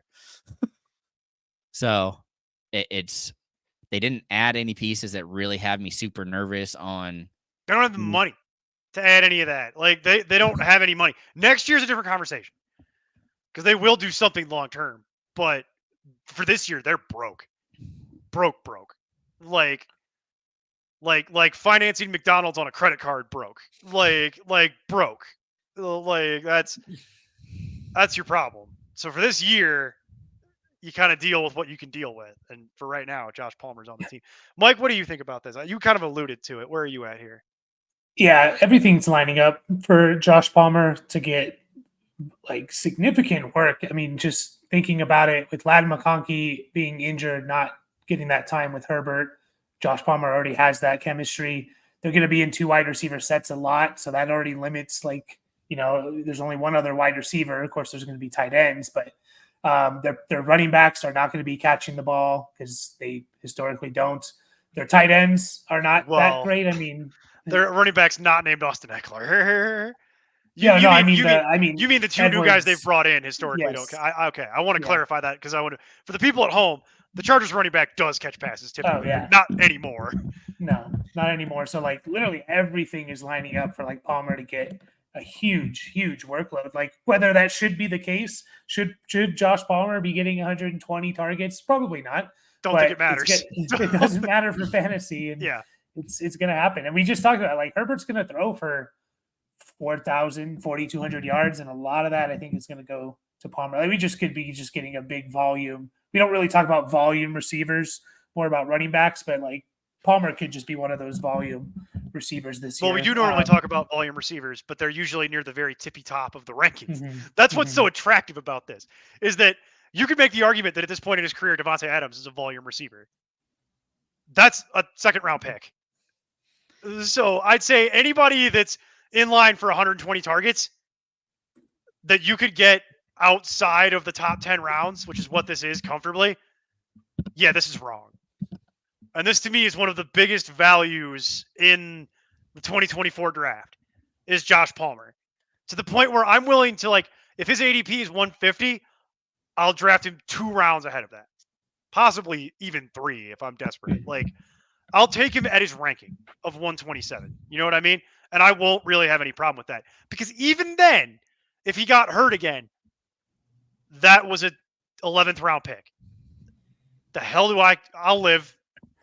So it's they didn't add any pieces that really have me super nervous on. They don't have the money to add any of that. Like they don't have any money. Next year's a different conversation because they will do something long term. But for this year, they're broke. Like financing McDonald's on a credit card broke. Like broke. Like that's your problem. So for this year, you kind of deal with what you can deal with. And for right now, Josh Palmer's on the team. Mike, what do you think about this? You kind of alluded to it. Where are you at here? Yeah, everything's lining up for Josh Palmer to get like significant work. I mean, just thinking about it with Ladd McConkey being injured, not getting that time with Herbert, Josh Palmer already has that chemistry. They're going to be in 2 wide receiver sets a lot. So that already limits, like, there's only one other wide receiver. Of course, there's going to be tight ends, but their running backs are not going to be catching the ball because they historically don't. Their tight ends are not that great. I mean, their running back's not named Austin Eckler. I mean the 2 new guys they've brought in historically. Yes. Okay, I want to clarify that because for the people at home, the Chargers running back does catch passes typically. Not anymore. No, not anymore. So like literally everything is lining up for like Palmer to get a huge workload. Like whether that should be the case, should Josh Palmer be getting 120 targets? Probably not. Don't think it matters. It doesn't matter for fantasy. And it's going to happen. And we just talked about like Herbert's going to throw for 4,000, 4,200 yards. And a lot of that, I think, is going to go to Palmer. Like we just could be just getting a big volume. We don't really talk about volume receivers, more about running backs, but like Palmer could just be one of those volume receivers this year. Well, we do normally talk about volume receivers, but they're usually near the very tippy top of the rankings. That's what's so attractive about this, is that you could make the argument that at this point in his career, Devontae Adams is a volume receiver. That's a second-round pick. So I'd say anybody that's in line for 120 targets that you could get outside of the top 10 rounds, which is what this is comfortably, this is wrong. And this to me is one of the biggest values in the 2024 draft is Josh Palmer, to the point where I'm willing to, like, if his ADP is 150, I'll draft him 2 rounds ahead of that, possibly even 3 if I'm desperate. Like, I'll take him at his ranking of 127. You know what I mean? And I won't really have any problem with that, because even then, if he got hurt again, that was a 11th round pick. The hell do I'll live.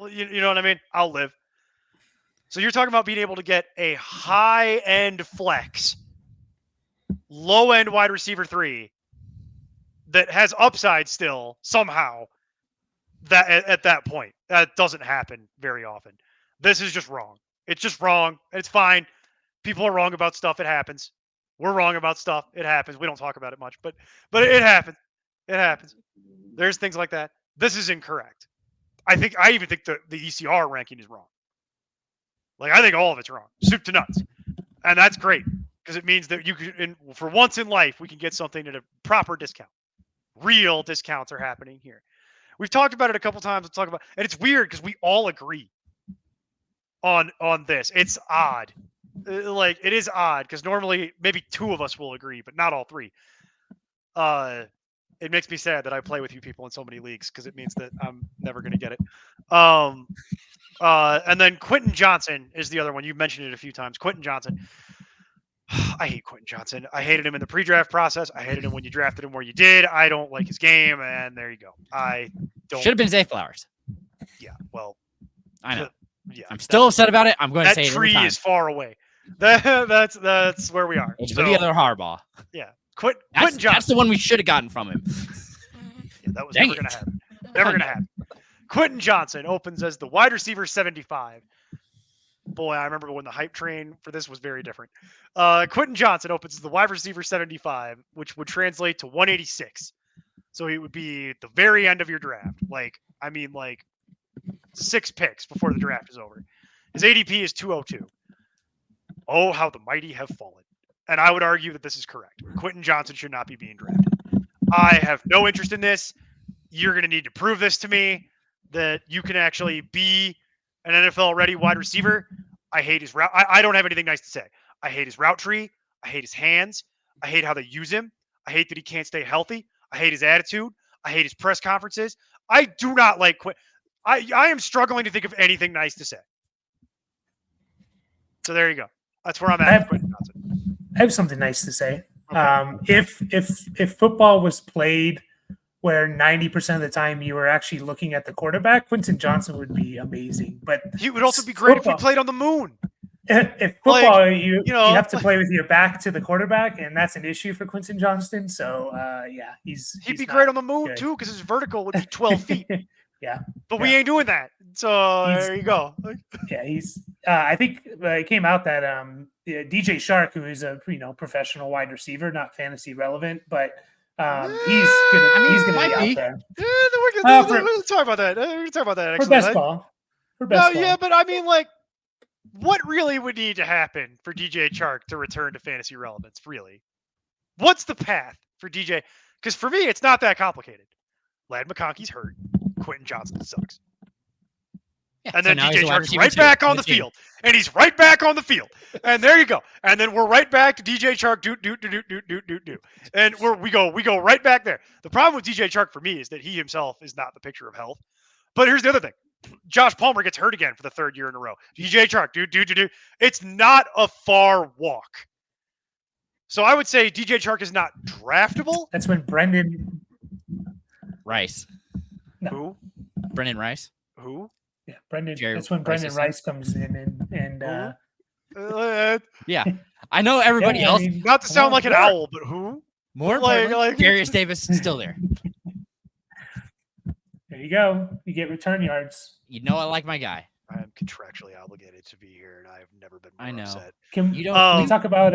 You know what I mean? I'll live. So you're talking about being able to get a high-end flex, low-end wide receiver 3 that has upside still somehow. That at that point, that doesn't happen very often. This is just wrong. It's just wrong. It's fine. People are wrong about stuff. It happens. We're wrong about stuff. It happens. We don't talk about it much, but it happens. It happens. There's things like that. This is incorrect. I even think the ECR ranking is wrong. Like, I think all of it's wrong, soup to nuts, and that's great because it means that you can, for once in life, we can get something at a proper discount. Real discounts are happening here. We've talked about it a couple times. And it's weird because we all agree on this. It's odd. Like, it is odd because normally maybe 2 of us will agree, but not all 3. It makes me sad that I play with you people in so many leagues because it means that I'm never going to get it. And then Quentin Johnson is the other one. You mentioned it a few times. Quentin Johnson. I hate Quentin Johnson. I hated him in the pre-draft process. I hated him when you drafted him where you did. I don't like his game, and there you go. I don't. Should have been Zay Flowers. Yeah, well. I know. Yeah. I'm still upset about it. I'm going to say it every time. That tree is far away. That's where we are. It's So, the other Harbaugh. yeah, Quentin That's Johnson. the one we should have gotten from him. Yeah, that was Dang never going to happen. Never going to happen. Quentin Johnson opens as the wide receiver 75. Boy, I remember when the hype train for this was very different. Quentin Johnson opens as the wide receiver 75, which would translate to 186. So he would be at the very end of your draft. Like 6 picks before the draft is over. His ADP is 202. Oh, how the mighty have fallen. And I would argue that this is correct. Quentin Johnson should not be being drafted. I have no interest in this. You're going to need to prove this to me, that you can actually be an NFL-ready wide receiver. I hate his route. I don't have anything nice to say. I hate his route tree. I hate his hands. I hate how they use him. I hate that he can't stay healthy. I hate his attitude. I hate his press conferences. I do not like Quentin. I am struggling to think of anything nice to say. So there you go. That's where I'm at. Quentin Johnson. I have something nice to say. Okay. If football was played where 90% of the time you were actually looking at the quarterback, Quentin Johnson would be amazing. But he would also be great if we played on the moon. If football, you have to play with your back to the quarterback, and that's an issue for Quentin Johnston. So yeah, he'd be great on the moon too, because his vertical would be 12 feet. Yeah, but we ain't doing that. So there you go. Yeah, he's. I think it came out that DJ Shark, who is a professional wide receiver, not fantasy relevant, but he's gonna be out there. Yeah, we're gonna talk about that. We're gonna talk about that actually. For best ball. Yeah, but I mean, like, what really would need to happen for DJ Chark to return to fantasy relevance? Really, what's the path for DJ? Because for me, it's not that complicated. Ladd McConkey's hurt. Quentin Johnson sucks. Yeah, and then DJ Chark's right back on the field. And he's right back on the field. And there you go. And then we're right back to DJ Chark do. And we go right back there. The problem with DJ Chark for me is that he himself is not the picture of health. But here's the other thing. Josh Palmer gets hurt again for the 3rd year in a row. DJ Chark do. It's not a far walk. So I would say DJ Chark is not draftable. That's when Brendan Rice. No. Who? Brendan Rice. Who? Yeah, Brendan. That's when Brendan Rice comes in and yeah, I know everybody else. Not to sound like an owl, but who? More like Darius Davis is still there. There you go. You get return yards. You know I like my guy. I am contractually obligated to be here, and I have never been more upset. Can we talk about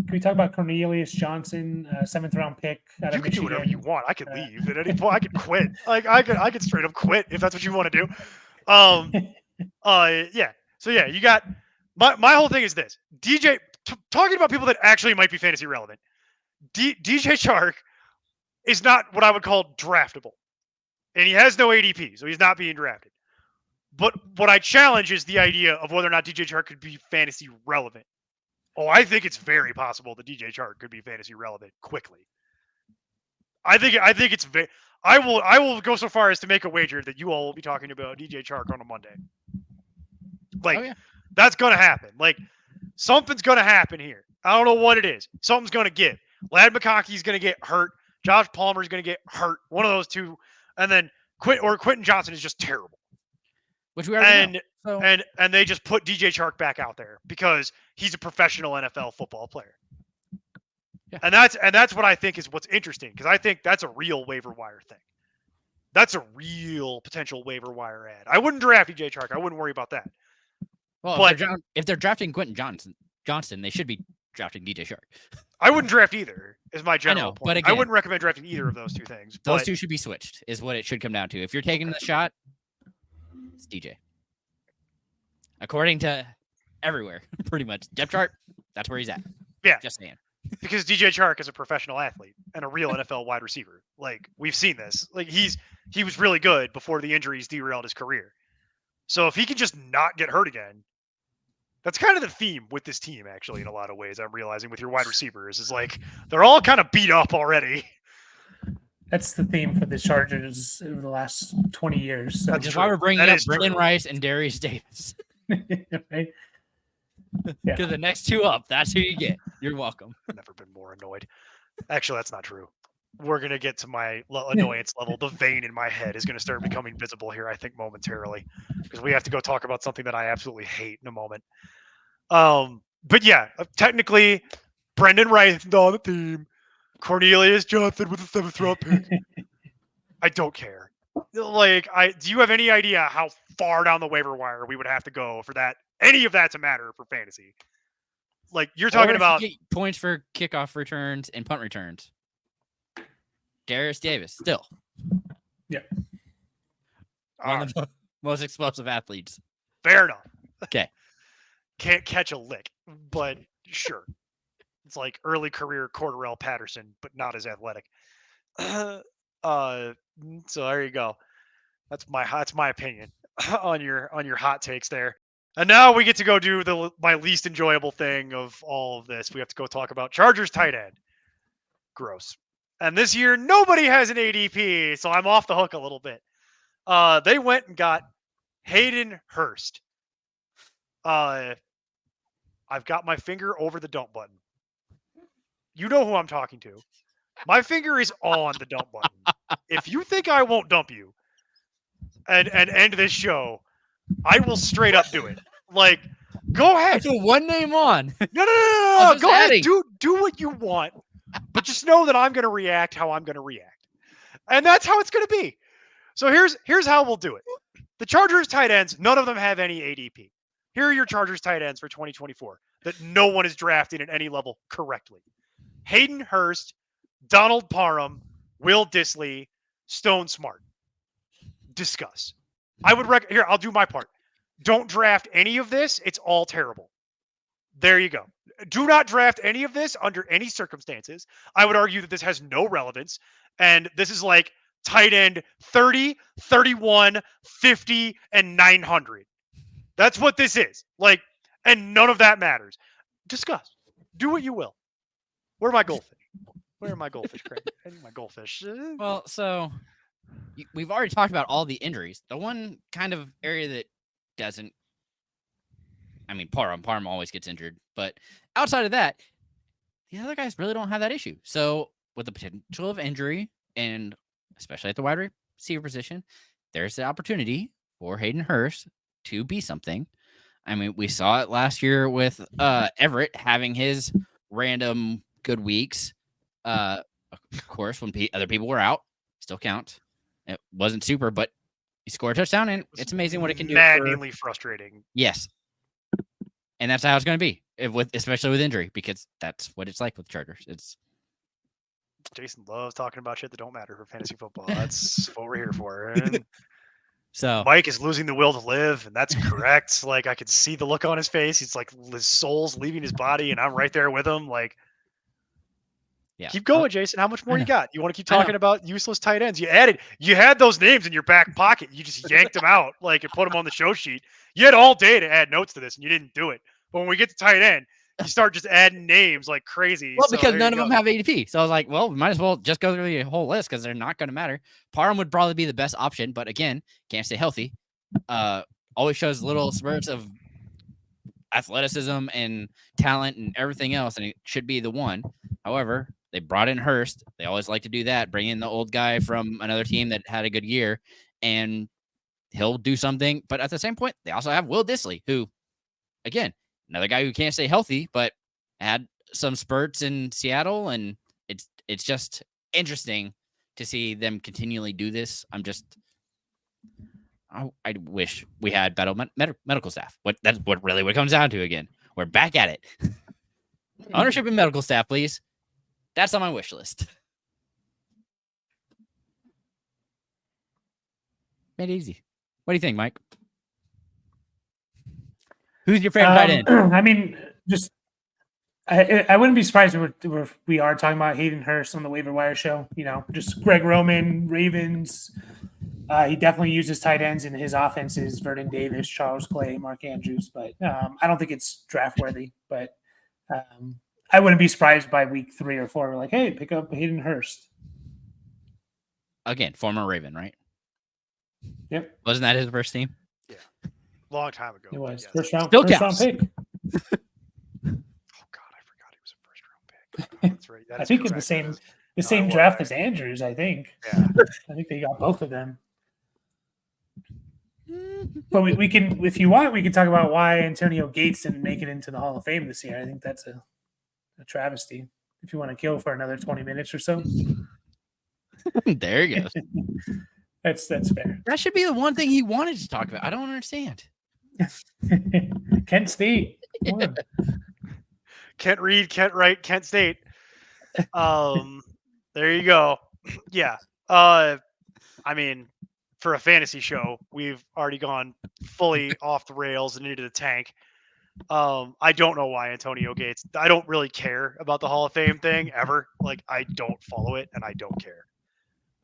Can we talk about Cornelius Johnson, 7th round pick out of Michigan? You can do whatever you want. I could leave at any point. I could quit. Like I could straight up quit if that's what you want to do. Yeah. So yeah, you got my whole thing is this. DJ talking about people that actually might be fantasy relevant. DJ Chark is not what I would call draftable. And he has no ADP, so he's not being drafted. But what I challenge is the idea of whether or not DJ Chark could be fantasy relevant. Oh, I think it's very possible that DJ Chark could be fantasy relevant quickly. I think it's very. I will go so far as to make a wager that you all will be talking about DJ Chark on a Monday. Like, that's gonna happen. Like, something's gonna happen here. I don't know what it is. Something's gonna give. Ladd McConkey's gonna get hurt. Josh Palmer's gonna get hurt. One of those two, and then Quentin Johnson is just terrible. Which we already know. So. And they just put DJ Chark back out there because he's a professional NFL football player. Yeah. And that's what I think is what's interesting, because I think that's a real waiver wire thing. That's a real potential waiver wire ad. I wouldn't draft DJ Chark. I wouldn't worry about that. Well, but if they're drafting Quentin Johnson, they should be drafting DJ Chark. I wouldn't draft either, is my general point. But again, I wouldn't recommend drafting either of those two things. Those two should be switched, is what it should come down to. If you're taking the shot, it's DJ. According to everywhere, pretty much. Depth chart, that's where he's at. Yeah. Just saying. Because DJ Chark is a professional athlete and a real NFL wide receiver. Like, we've seen this. Like, he was really good before the injuries derailed his career. So if he can just not get hurt again, that's kind of the theme with this team, actually, in a lot of ways. I'm realizing with your wide receivers is like they're all kind of beat up already. That's the theme for the Chargers over the last 20 years. So. That's why we're bringing up Brendan Rice and Darius Davis. Right? Because the next two up, that's who you get. You're welcome. I've never been more annoyed. Actually, that's not true. We're going to get to my annoyance level. The vein in my head is going to start becoming visible here, I think, momentarily. Because we have to go talk about something that I absolutely hate in a moment. But yeah, technically, Brendan Wright on the team, Cornelius Johnson with a 7th round pick. I don't care. Like, do you have any idea how far down the waiver wire we would have to go for that? Any of that to matter for fantasy? Like, you're talking about points for kickoff returns and punt returns. Darius Davis, still. Yeah. One of the most explosive athletes. Fair enough. Okay. Can't catch a lick, but sure. It's like early career Cordarrelle Patterson, but not as athletic. So there you go. That's my opinion on your hot takes there. And now we get to go do my least enjoyable thing of all of this. We have to go talk about Chargers tight end. Gross. And this year nobody has an ADP, so I'm off the hook a little bit. They went and got Hayden Hurst. I've got my finger over the dump button. You know who I'm talking to. My finger is on the dump button. If you think I won't dump you and end this show, I will straight up do it. Like, go ahead. Put one name on. No. Go ahead. Do what you want. But just know that I'm going to react how I'm going to react. And that's how it's going to be. So here's how we'll do it. The Chargers tight ends, none of them have any ADP. Here are your Chargers tight ends for 2024 that no one is drafting at any level correctly. Hayden Hurst, Donald Parham, Will Dissly, Stone Smart. Discuss. I would here, I'll do my part. Don't draft any of this. It's all terrible. There you go. Do not draft any of this under any circumstances. I would argue that this has no relevance. And this is like tight end 30, 31, 50, and 900. That's what this is. Like, and none of that matters. Discuss. Do what you will. Where are my goldfish? Where are my goldfish, Craig? I need my goldfish. Well, so we've already talked about all the injuries. The one kind of area that doesn't, I mean, Parham always gets injured, but outside of that, the other guys really don't have that issue. So with the potential of injury, and especially at the wide receiver position, there's the opportunity for Hayden Hurst to be something. I mean, we saw it last year with Everett having his random good weeks. Of course, when other people were out, still counts. It wasn't super, but he scored a touchdown, and it's amazing what it can do. Maddeningly frustrating. Yes. And that's how it's going to be, especially with injury, because that's what it's like with Chargers. Jason loves talking about shit that don't matter for fantasy football. That's what we're here for. And so Mike is losing the will to live, and that's correct. Like, I could see the look on his face. He's like, his soul's leaving his body, and I'm right there with him. Like, yeah. Keep going, Jason. How much more you got? You want to keep talking about useless tight ends? You had those names in your back pocket. You just yanked them out, like, and put them on the show sheet. You had all day to add notes to this, and you didn't do it. But when we get to tight end, you start just adding names like crazy. Well, because none of them have ADP. So I was like, well, we might as well just go through the whole list because they're not going to matter. Parham would probably be the best option, but again, can't stay healthy. Always shows little spurts of athleticism and talent and everything else, and it should be the one. However, they brought in Hurst. They always like to do that, bring in the old guy from another team that had a good year, and he'll do something. But at the same point, they also have Will Dissly, who, again, another guy who can't stay healthy, but had some spurts in Seattle, and it's just interesting to see them continually do this. I wish we had better medical staff. That's what really what it comes down to again. We're back at it. Ownership and medical staff, please. That's on my wish list. Made it easy. What do you think, Mike? Who's your favorite tight end? I mean, just I wouldn't be surprised if we are talking about Hayden Hurst on the waiver wire show. You know, just Greg Roman, Ravens. He definitely uses tight ends in his offenses: Vernon Davis, Charles Clay, Mark Andrews. But I don't think it's draft worthy. But I wouldn't be surprised by week 3 or 4. We're like, hey, pick up Hayden Hurst. Again, former Raven, right? Yep. Wasn't that his first team? Yeah. Long time ago. It was. Yes. First round Still pick. Oh God, I forgot he was a first round pick. That's right. I think in the same draft as Andrews, I think. Yeah. I think they got both of them. But we can, if you want, we can talk about why Antonio Gates didn't make it into the Hall of Fame this year. I think that's a travesty. If you want to kill for another 20 minutes or so. There he goes. That's fair. That should be the one thing he wanted to talk about. I don't understand. Kent State. Come on. Can't read, can't write, Kent State. There you go. Yeah. I mean, for a fantasy show, we've already gone fully off the rails and into the tank. I don't know why Antonio Gates. I don't really care about the Hall of Fame thing ever. Like, I don't follow it and I don't care.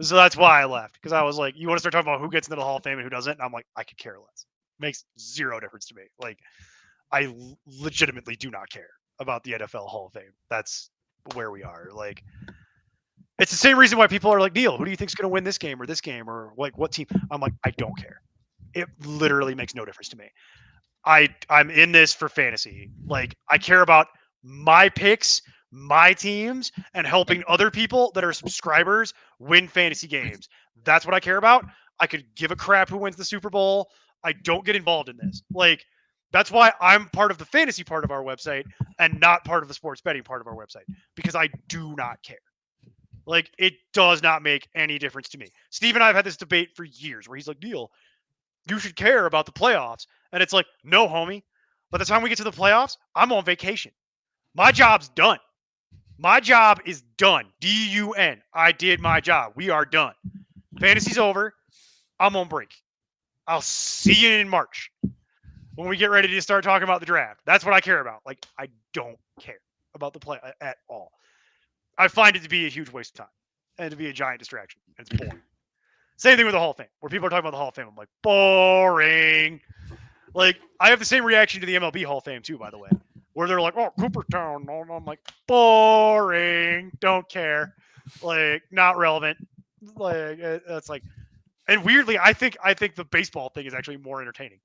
So that's why I left, because I was like, you want to start talking about who gets into the Hall of Fame and who doesn't? And I'm like, I could care less. Makes zero difference to me. Like, I legitimately do not care about the NFL Hall of Fame. That's where we are. Like, it's the same reason why people are like, Neil, who do you think's going to win this game or like what team? I'm like, I don't care. It literally makes no difference to me. I'm in this for fantasy. Like, I care about my picks, my teams, and helping other people that are subscribers win fantasy games. That's what I care about. I could give a crap who wins the Super Bowl. I don't get involved in this. Like, that's why I'm part of the fantasy part of our website and not part of the sports betting part of our website, because I do not care. Like, it does not make any difference to me. Steve and I have had this debate for years where he's like, Neil, you should care about the playoffs. And it's like, no, homie. By the time we get to the playoffs, I'm on vacation. My job's done. My job is done. D-U-N. I did my job. We are done. Fantasy's over. I'm on break. I'll see you in March when we get ready to start talking about the draft. That's what I care about. Like, I don't care about the play at all. I find it to be a huge waste of time and to be a giant distraction. It's boring. Same thing with the Hall of Fame, where people are talking about the Hall of Fame. I'm like, boring. Like, I have the same reaction to the MLB Hall of Fame too, by the way, where they're like, oh, Cooperstown. I'm like, boring. Don't care. Like, not relevant. Like, that's like, and weirdly, I think the baseball thing is actually more entertaining.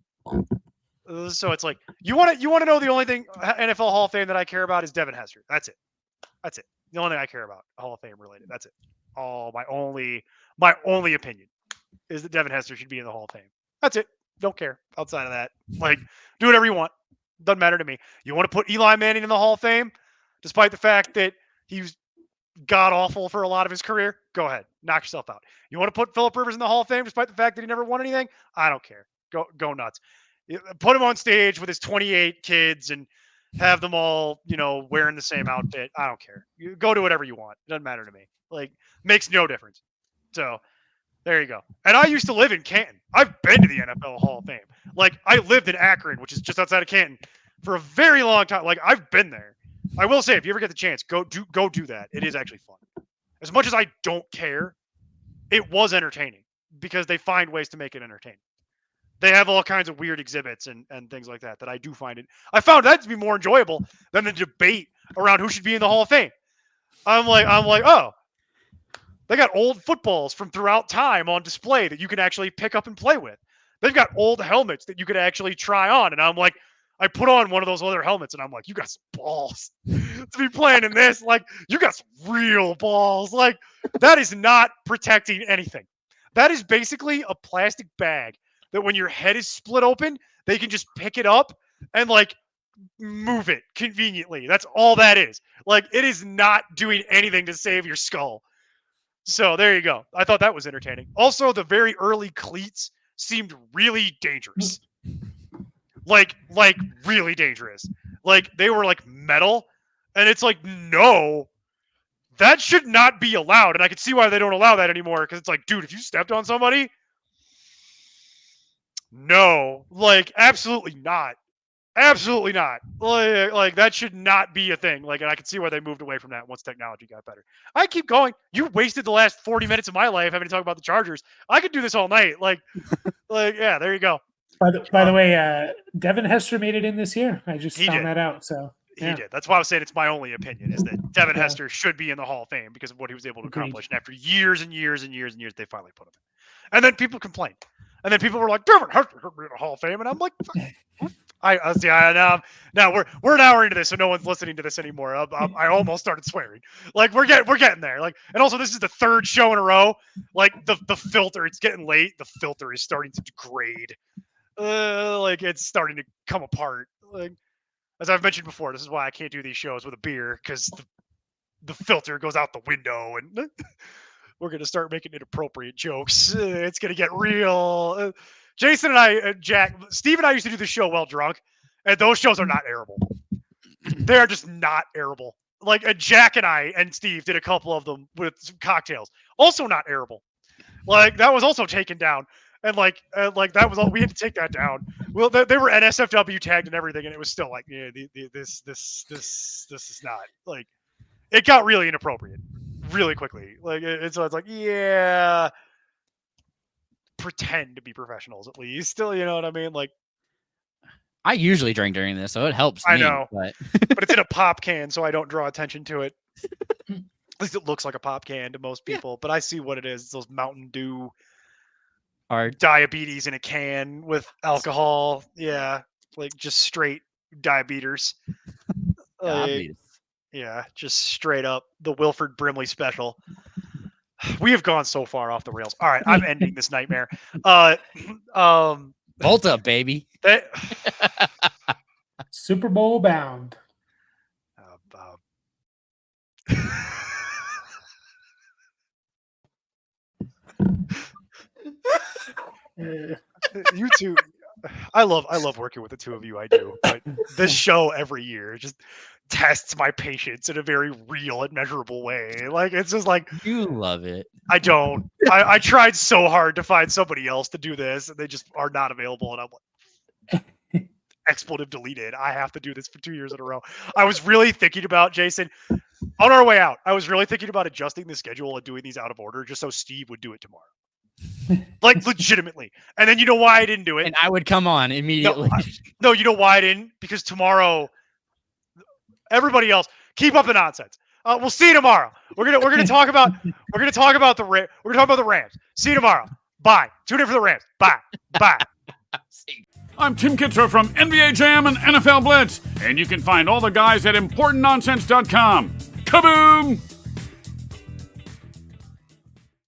So it's like, you want to know the only thing NFL Hall of Fame that I care about is Devin Hester. That's it. The only thing I care about Hall of Fame related. That's it. My only opinion is that Devin Hester should be in the Hall of Fame. That's it. Don't care outside of that. Like, do whatever you want. Doesn't matter to me. You want to put Eli Manning in the Hall of Fame, despite the fact that he was god awful for a lot of his career? Go ahead. Knock yourself out. You want to put Phillip Rivers in the Hall of Fame, despite the fact that he never won anything? I don't care. Go nuts. Put him on stage with his 28 kids and have them all, wearing the same outfit. I don't care. You go do whatever you want. It doesn't matter to me. Like, makes no difference. So there you go. And I used to live in Canton. I've been to the NFL Hall of Fame. Like, I lived in Akron, which is just outside of Canton, for a very long time. Like, I've been there. I will say, if you ever get the chance, go do that. It is actually fun. As much as I don't care, it was entertaining because they find ways to make it entertaining. They have all kinds of weird exhibits and things like that I do find it. I found that to be more enjoyable than the debate around who should be in the Hall of Fame. I'm like, oh, they got old footballs from throughout time on display that you can actually pick up and play with. They've got old helmets that you could actually try on. And I'm like, I put on one of those other helmets and I'm like, you got some balls to be playing in this. Like, you got some real balls. Like, that is not protecting anything. That is basically a plastic bag that when your head is split open, they can just pick it up and like move it conveniently. That's all that is. Like, it is not doing anything to save your skull. So there you go. I thought that was entertaining. Also, the very early cleats seemed really dangerous. Like really dangerous. Like, they were like metal. And it's like, no, that should not be allowed. And I can see why they don't allow that anymore. Because it's like, dude, if you stepped on somebody, no, like, absolutely not. Absolutely not. Like that should not be a thing. Like, and I can see why they moved away from that once technology got better. I keep going. You wasted the last 40 minutes of my life having to talk about the Chargers. I could do this all night. Like, yeah, there you go. By the way, Devin Hester made it in this year. I just found that out. So he did. That's why I was saying it's my only opinion is that Devin Hester should be in the Hall of Fame because of what he was able to accomplish. And after years and years and years and years, they finally put him in. And then people complained. And then people were like, Devin Hester should be in the Hall of Fame. And I'm like, who Now we're an hour into this, so no one's listening to this anymore. I almost started swearing. Like we're getting there. Like, and also this is the third show in a row. Like the filter, it's getting late. The filter is starting to degrade. Like it's starting to come apart. Like as I've mentioned before, this is why I can't do these shows with a beer because the filter goes out the window and we're gonna start making inappropriate jokes. It's gonna get real. Jason and I, Jack, Steve and I used to do the show while drunk, and those shows are not airable. They are just not airable. Like Jack and I and Steve did a couple of them with some cocktails, also not airable. Like that was also taken down, and like that was all we had to take that down. Well, they were NSFW tagged and everything, and it was still like, yeah, this is not like. It got really inappropriate, really quickly. Like so it's like, yeah. Pretend to be professionals at least. Still, you know what I mean? Like I usually drink during this, so it helps me. I know, but it's in a pop can, so I don't draw attention to it. At least it looks like a pop can to most people, but I see what it is. It's those Mountain Dew diabetes in a can with alcohol. Yeah, like just straight diabetes. Yeah, just straight up the Wilford Brimley special. We have gone so far off the rails. All right, I'm ending this nightmare. Bolt up, baby. Super Bowl bound. You two, I love working with the two of you. I do, but this show every year just tests my patience in a very real and measurable way. Like it's just like you love it. I don't. I tried so hard to find somebody else to do this, and they just are not available. And I'm like, expletive deleted. I have to do this for 2 years in a row. I was really thinking about, Jason, on our way out, I was really thinking about adjusting the schedule and doing these out of order just so Steve would do it tomorrow. Like legitimately. And then you know why I didn't do it? And I would come on immediately. No, you know why I didn't? Because tomorrow, everybody else, keep up the nonsense. We'll see you tomorrow. We're gonna talk about the Rams. See you tomorrow. Bye. Tune in for the Rams. Bye. I'm Tim Kitzer from NBA Jam and NFL Blitz, and you can find all the guys at ImportantNonsense.com. Kaboom!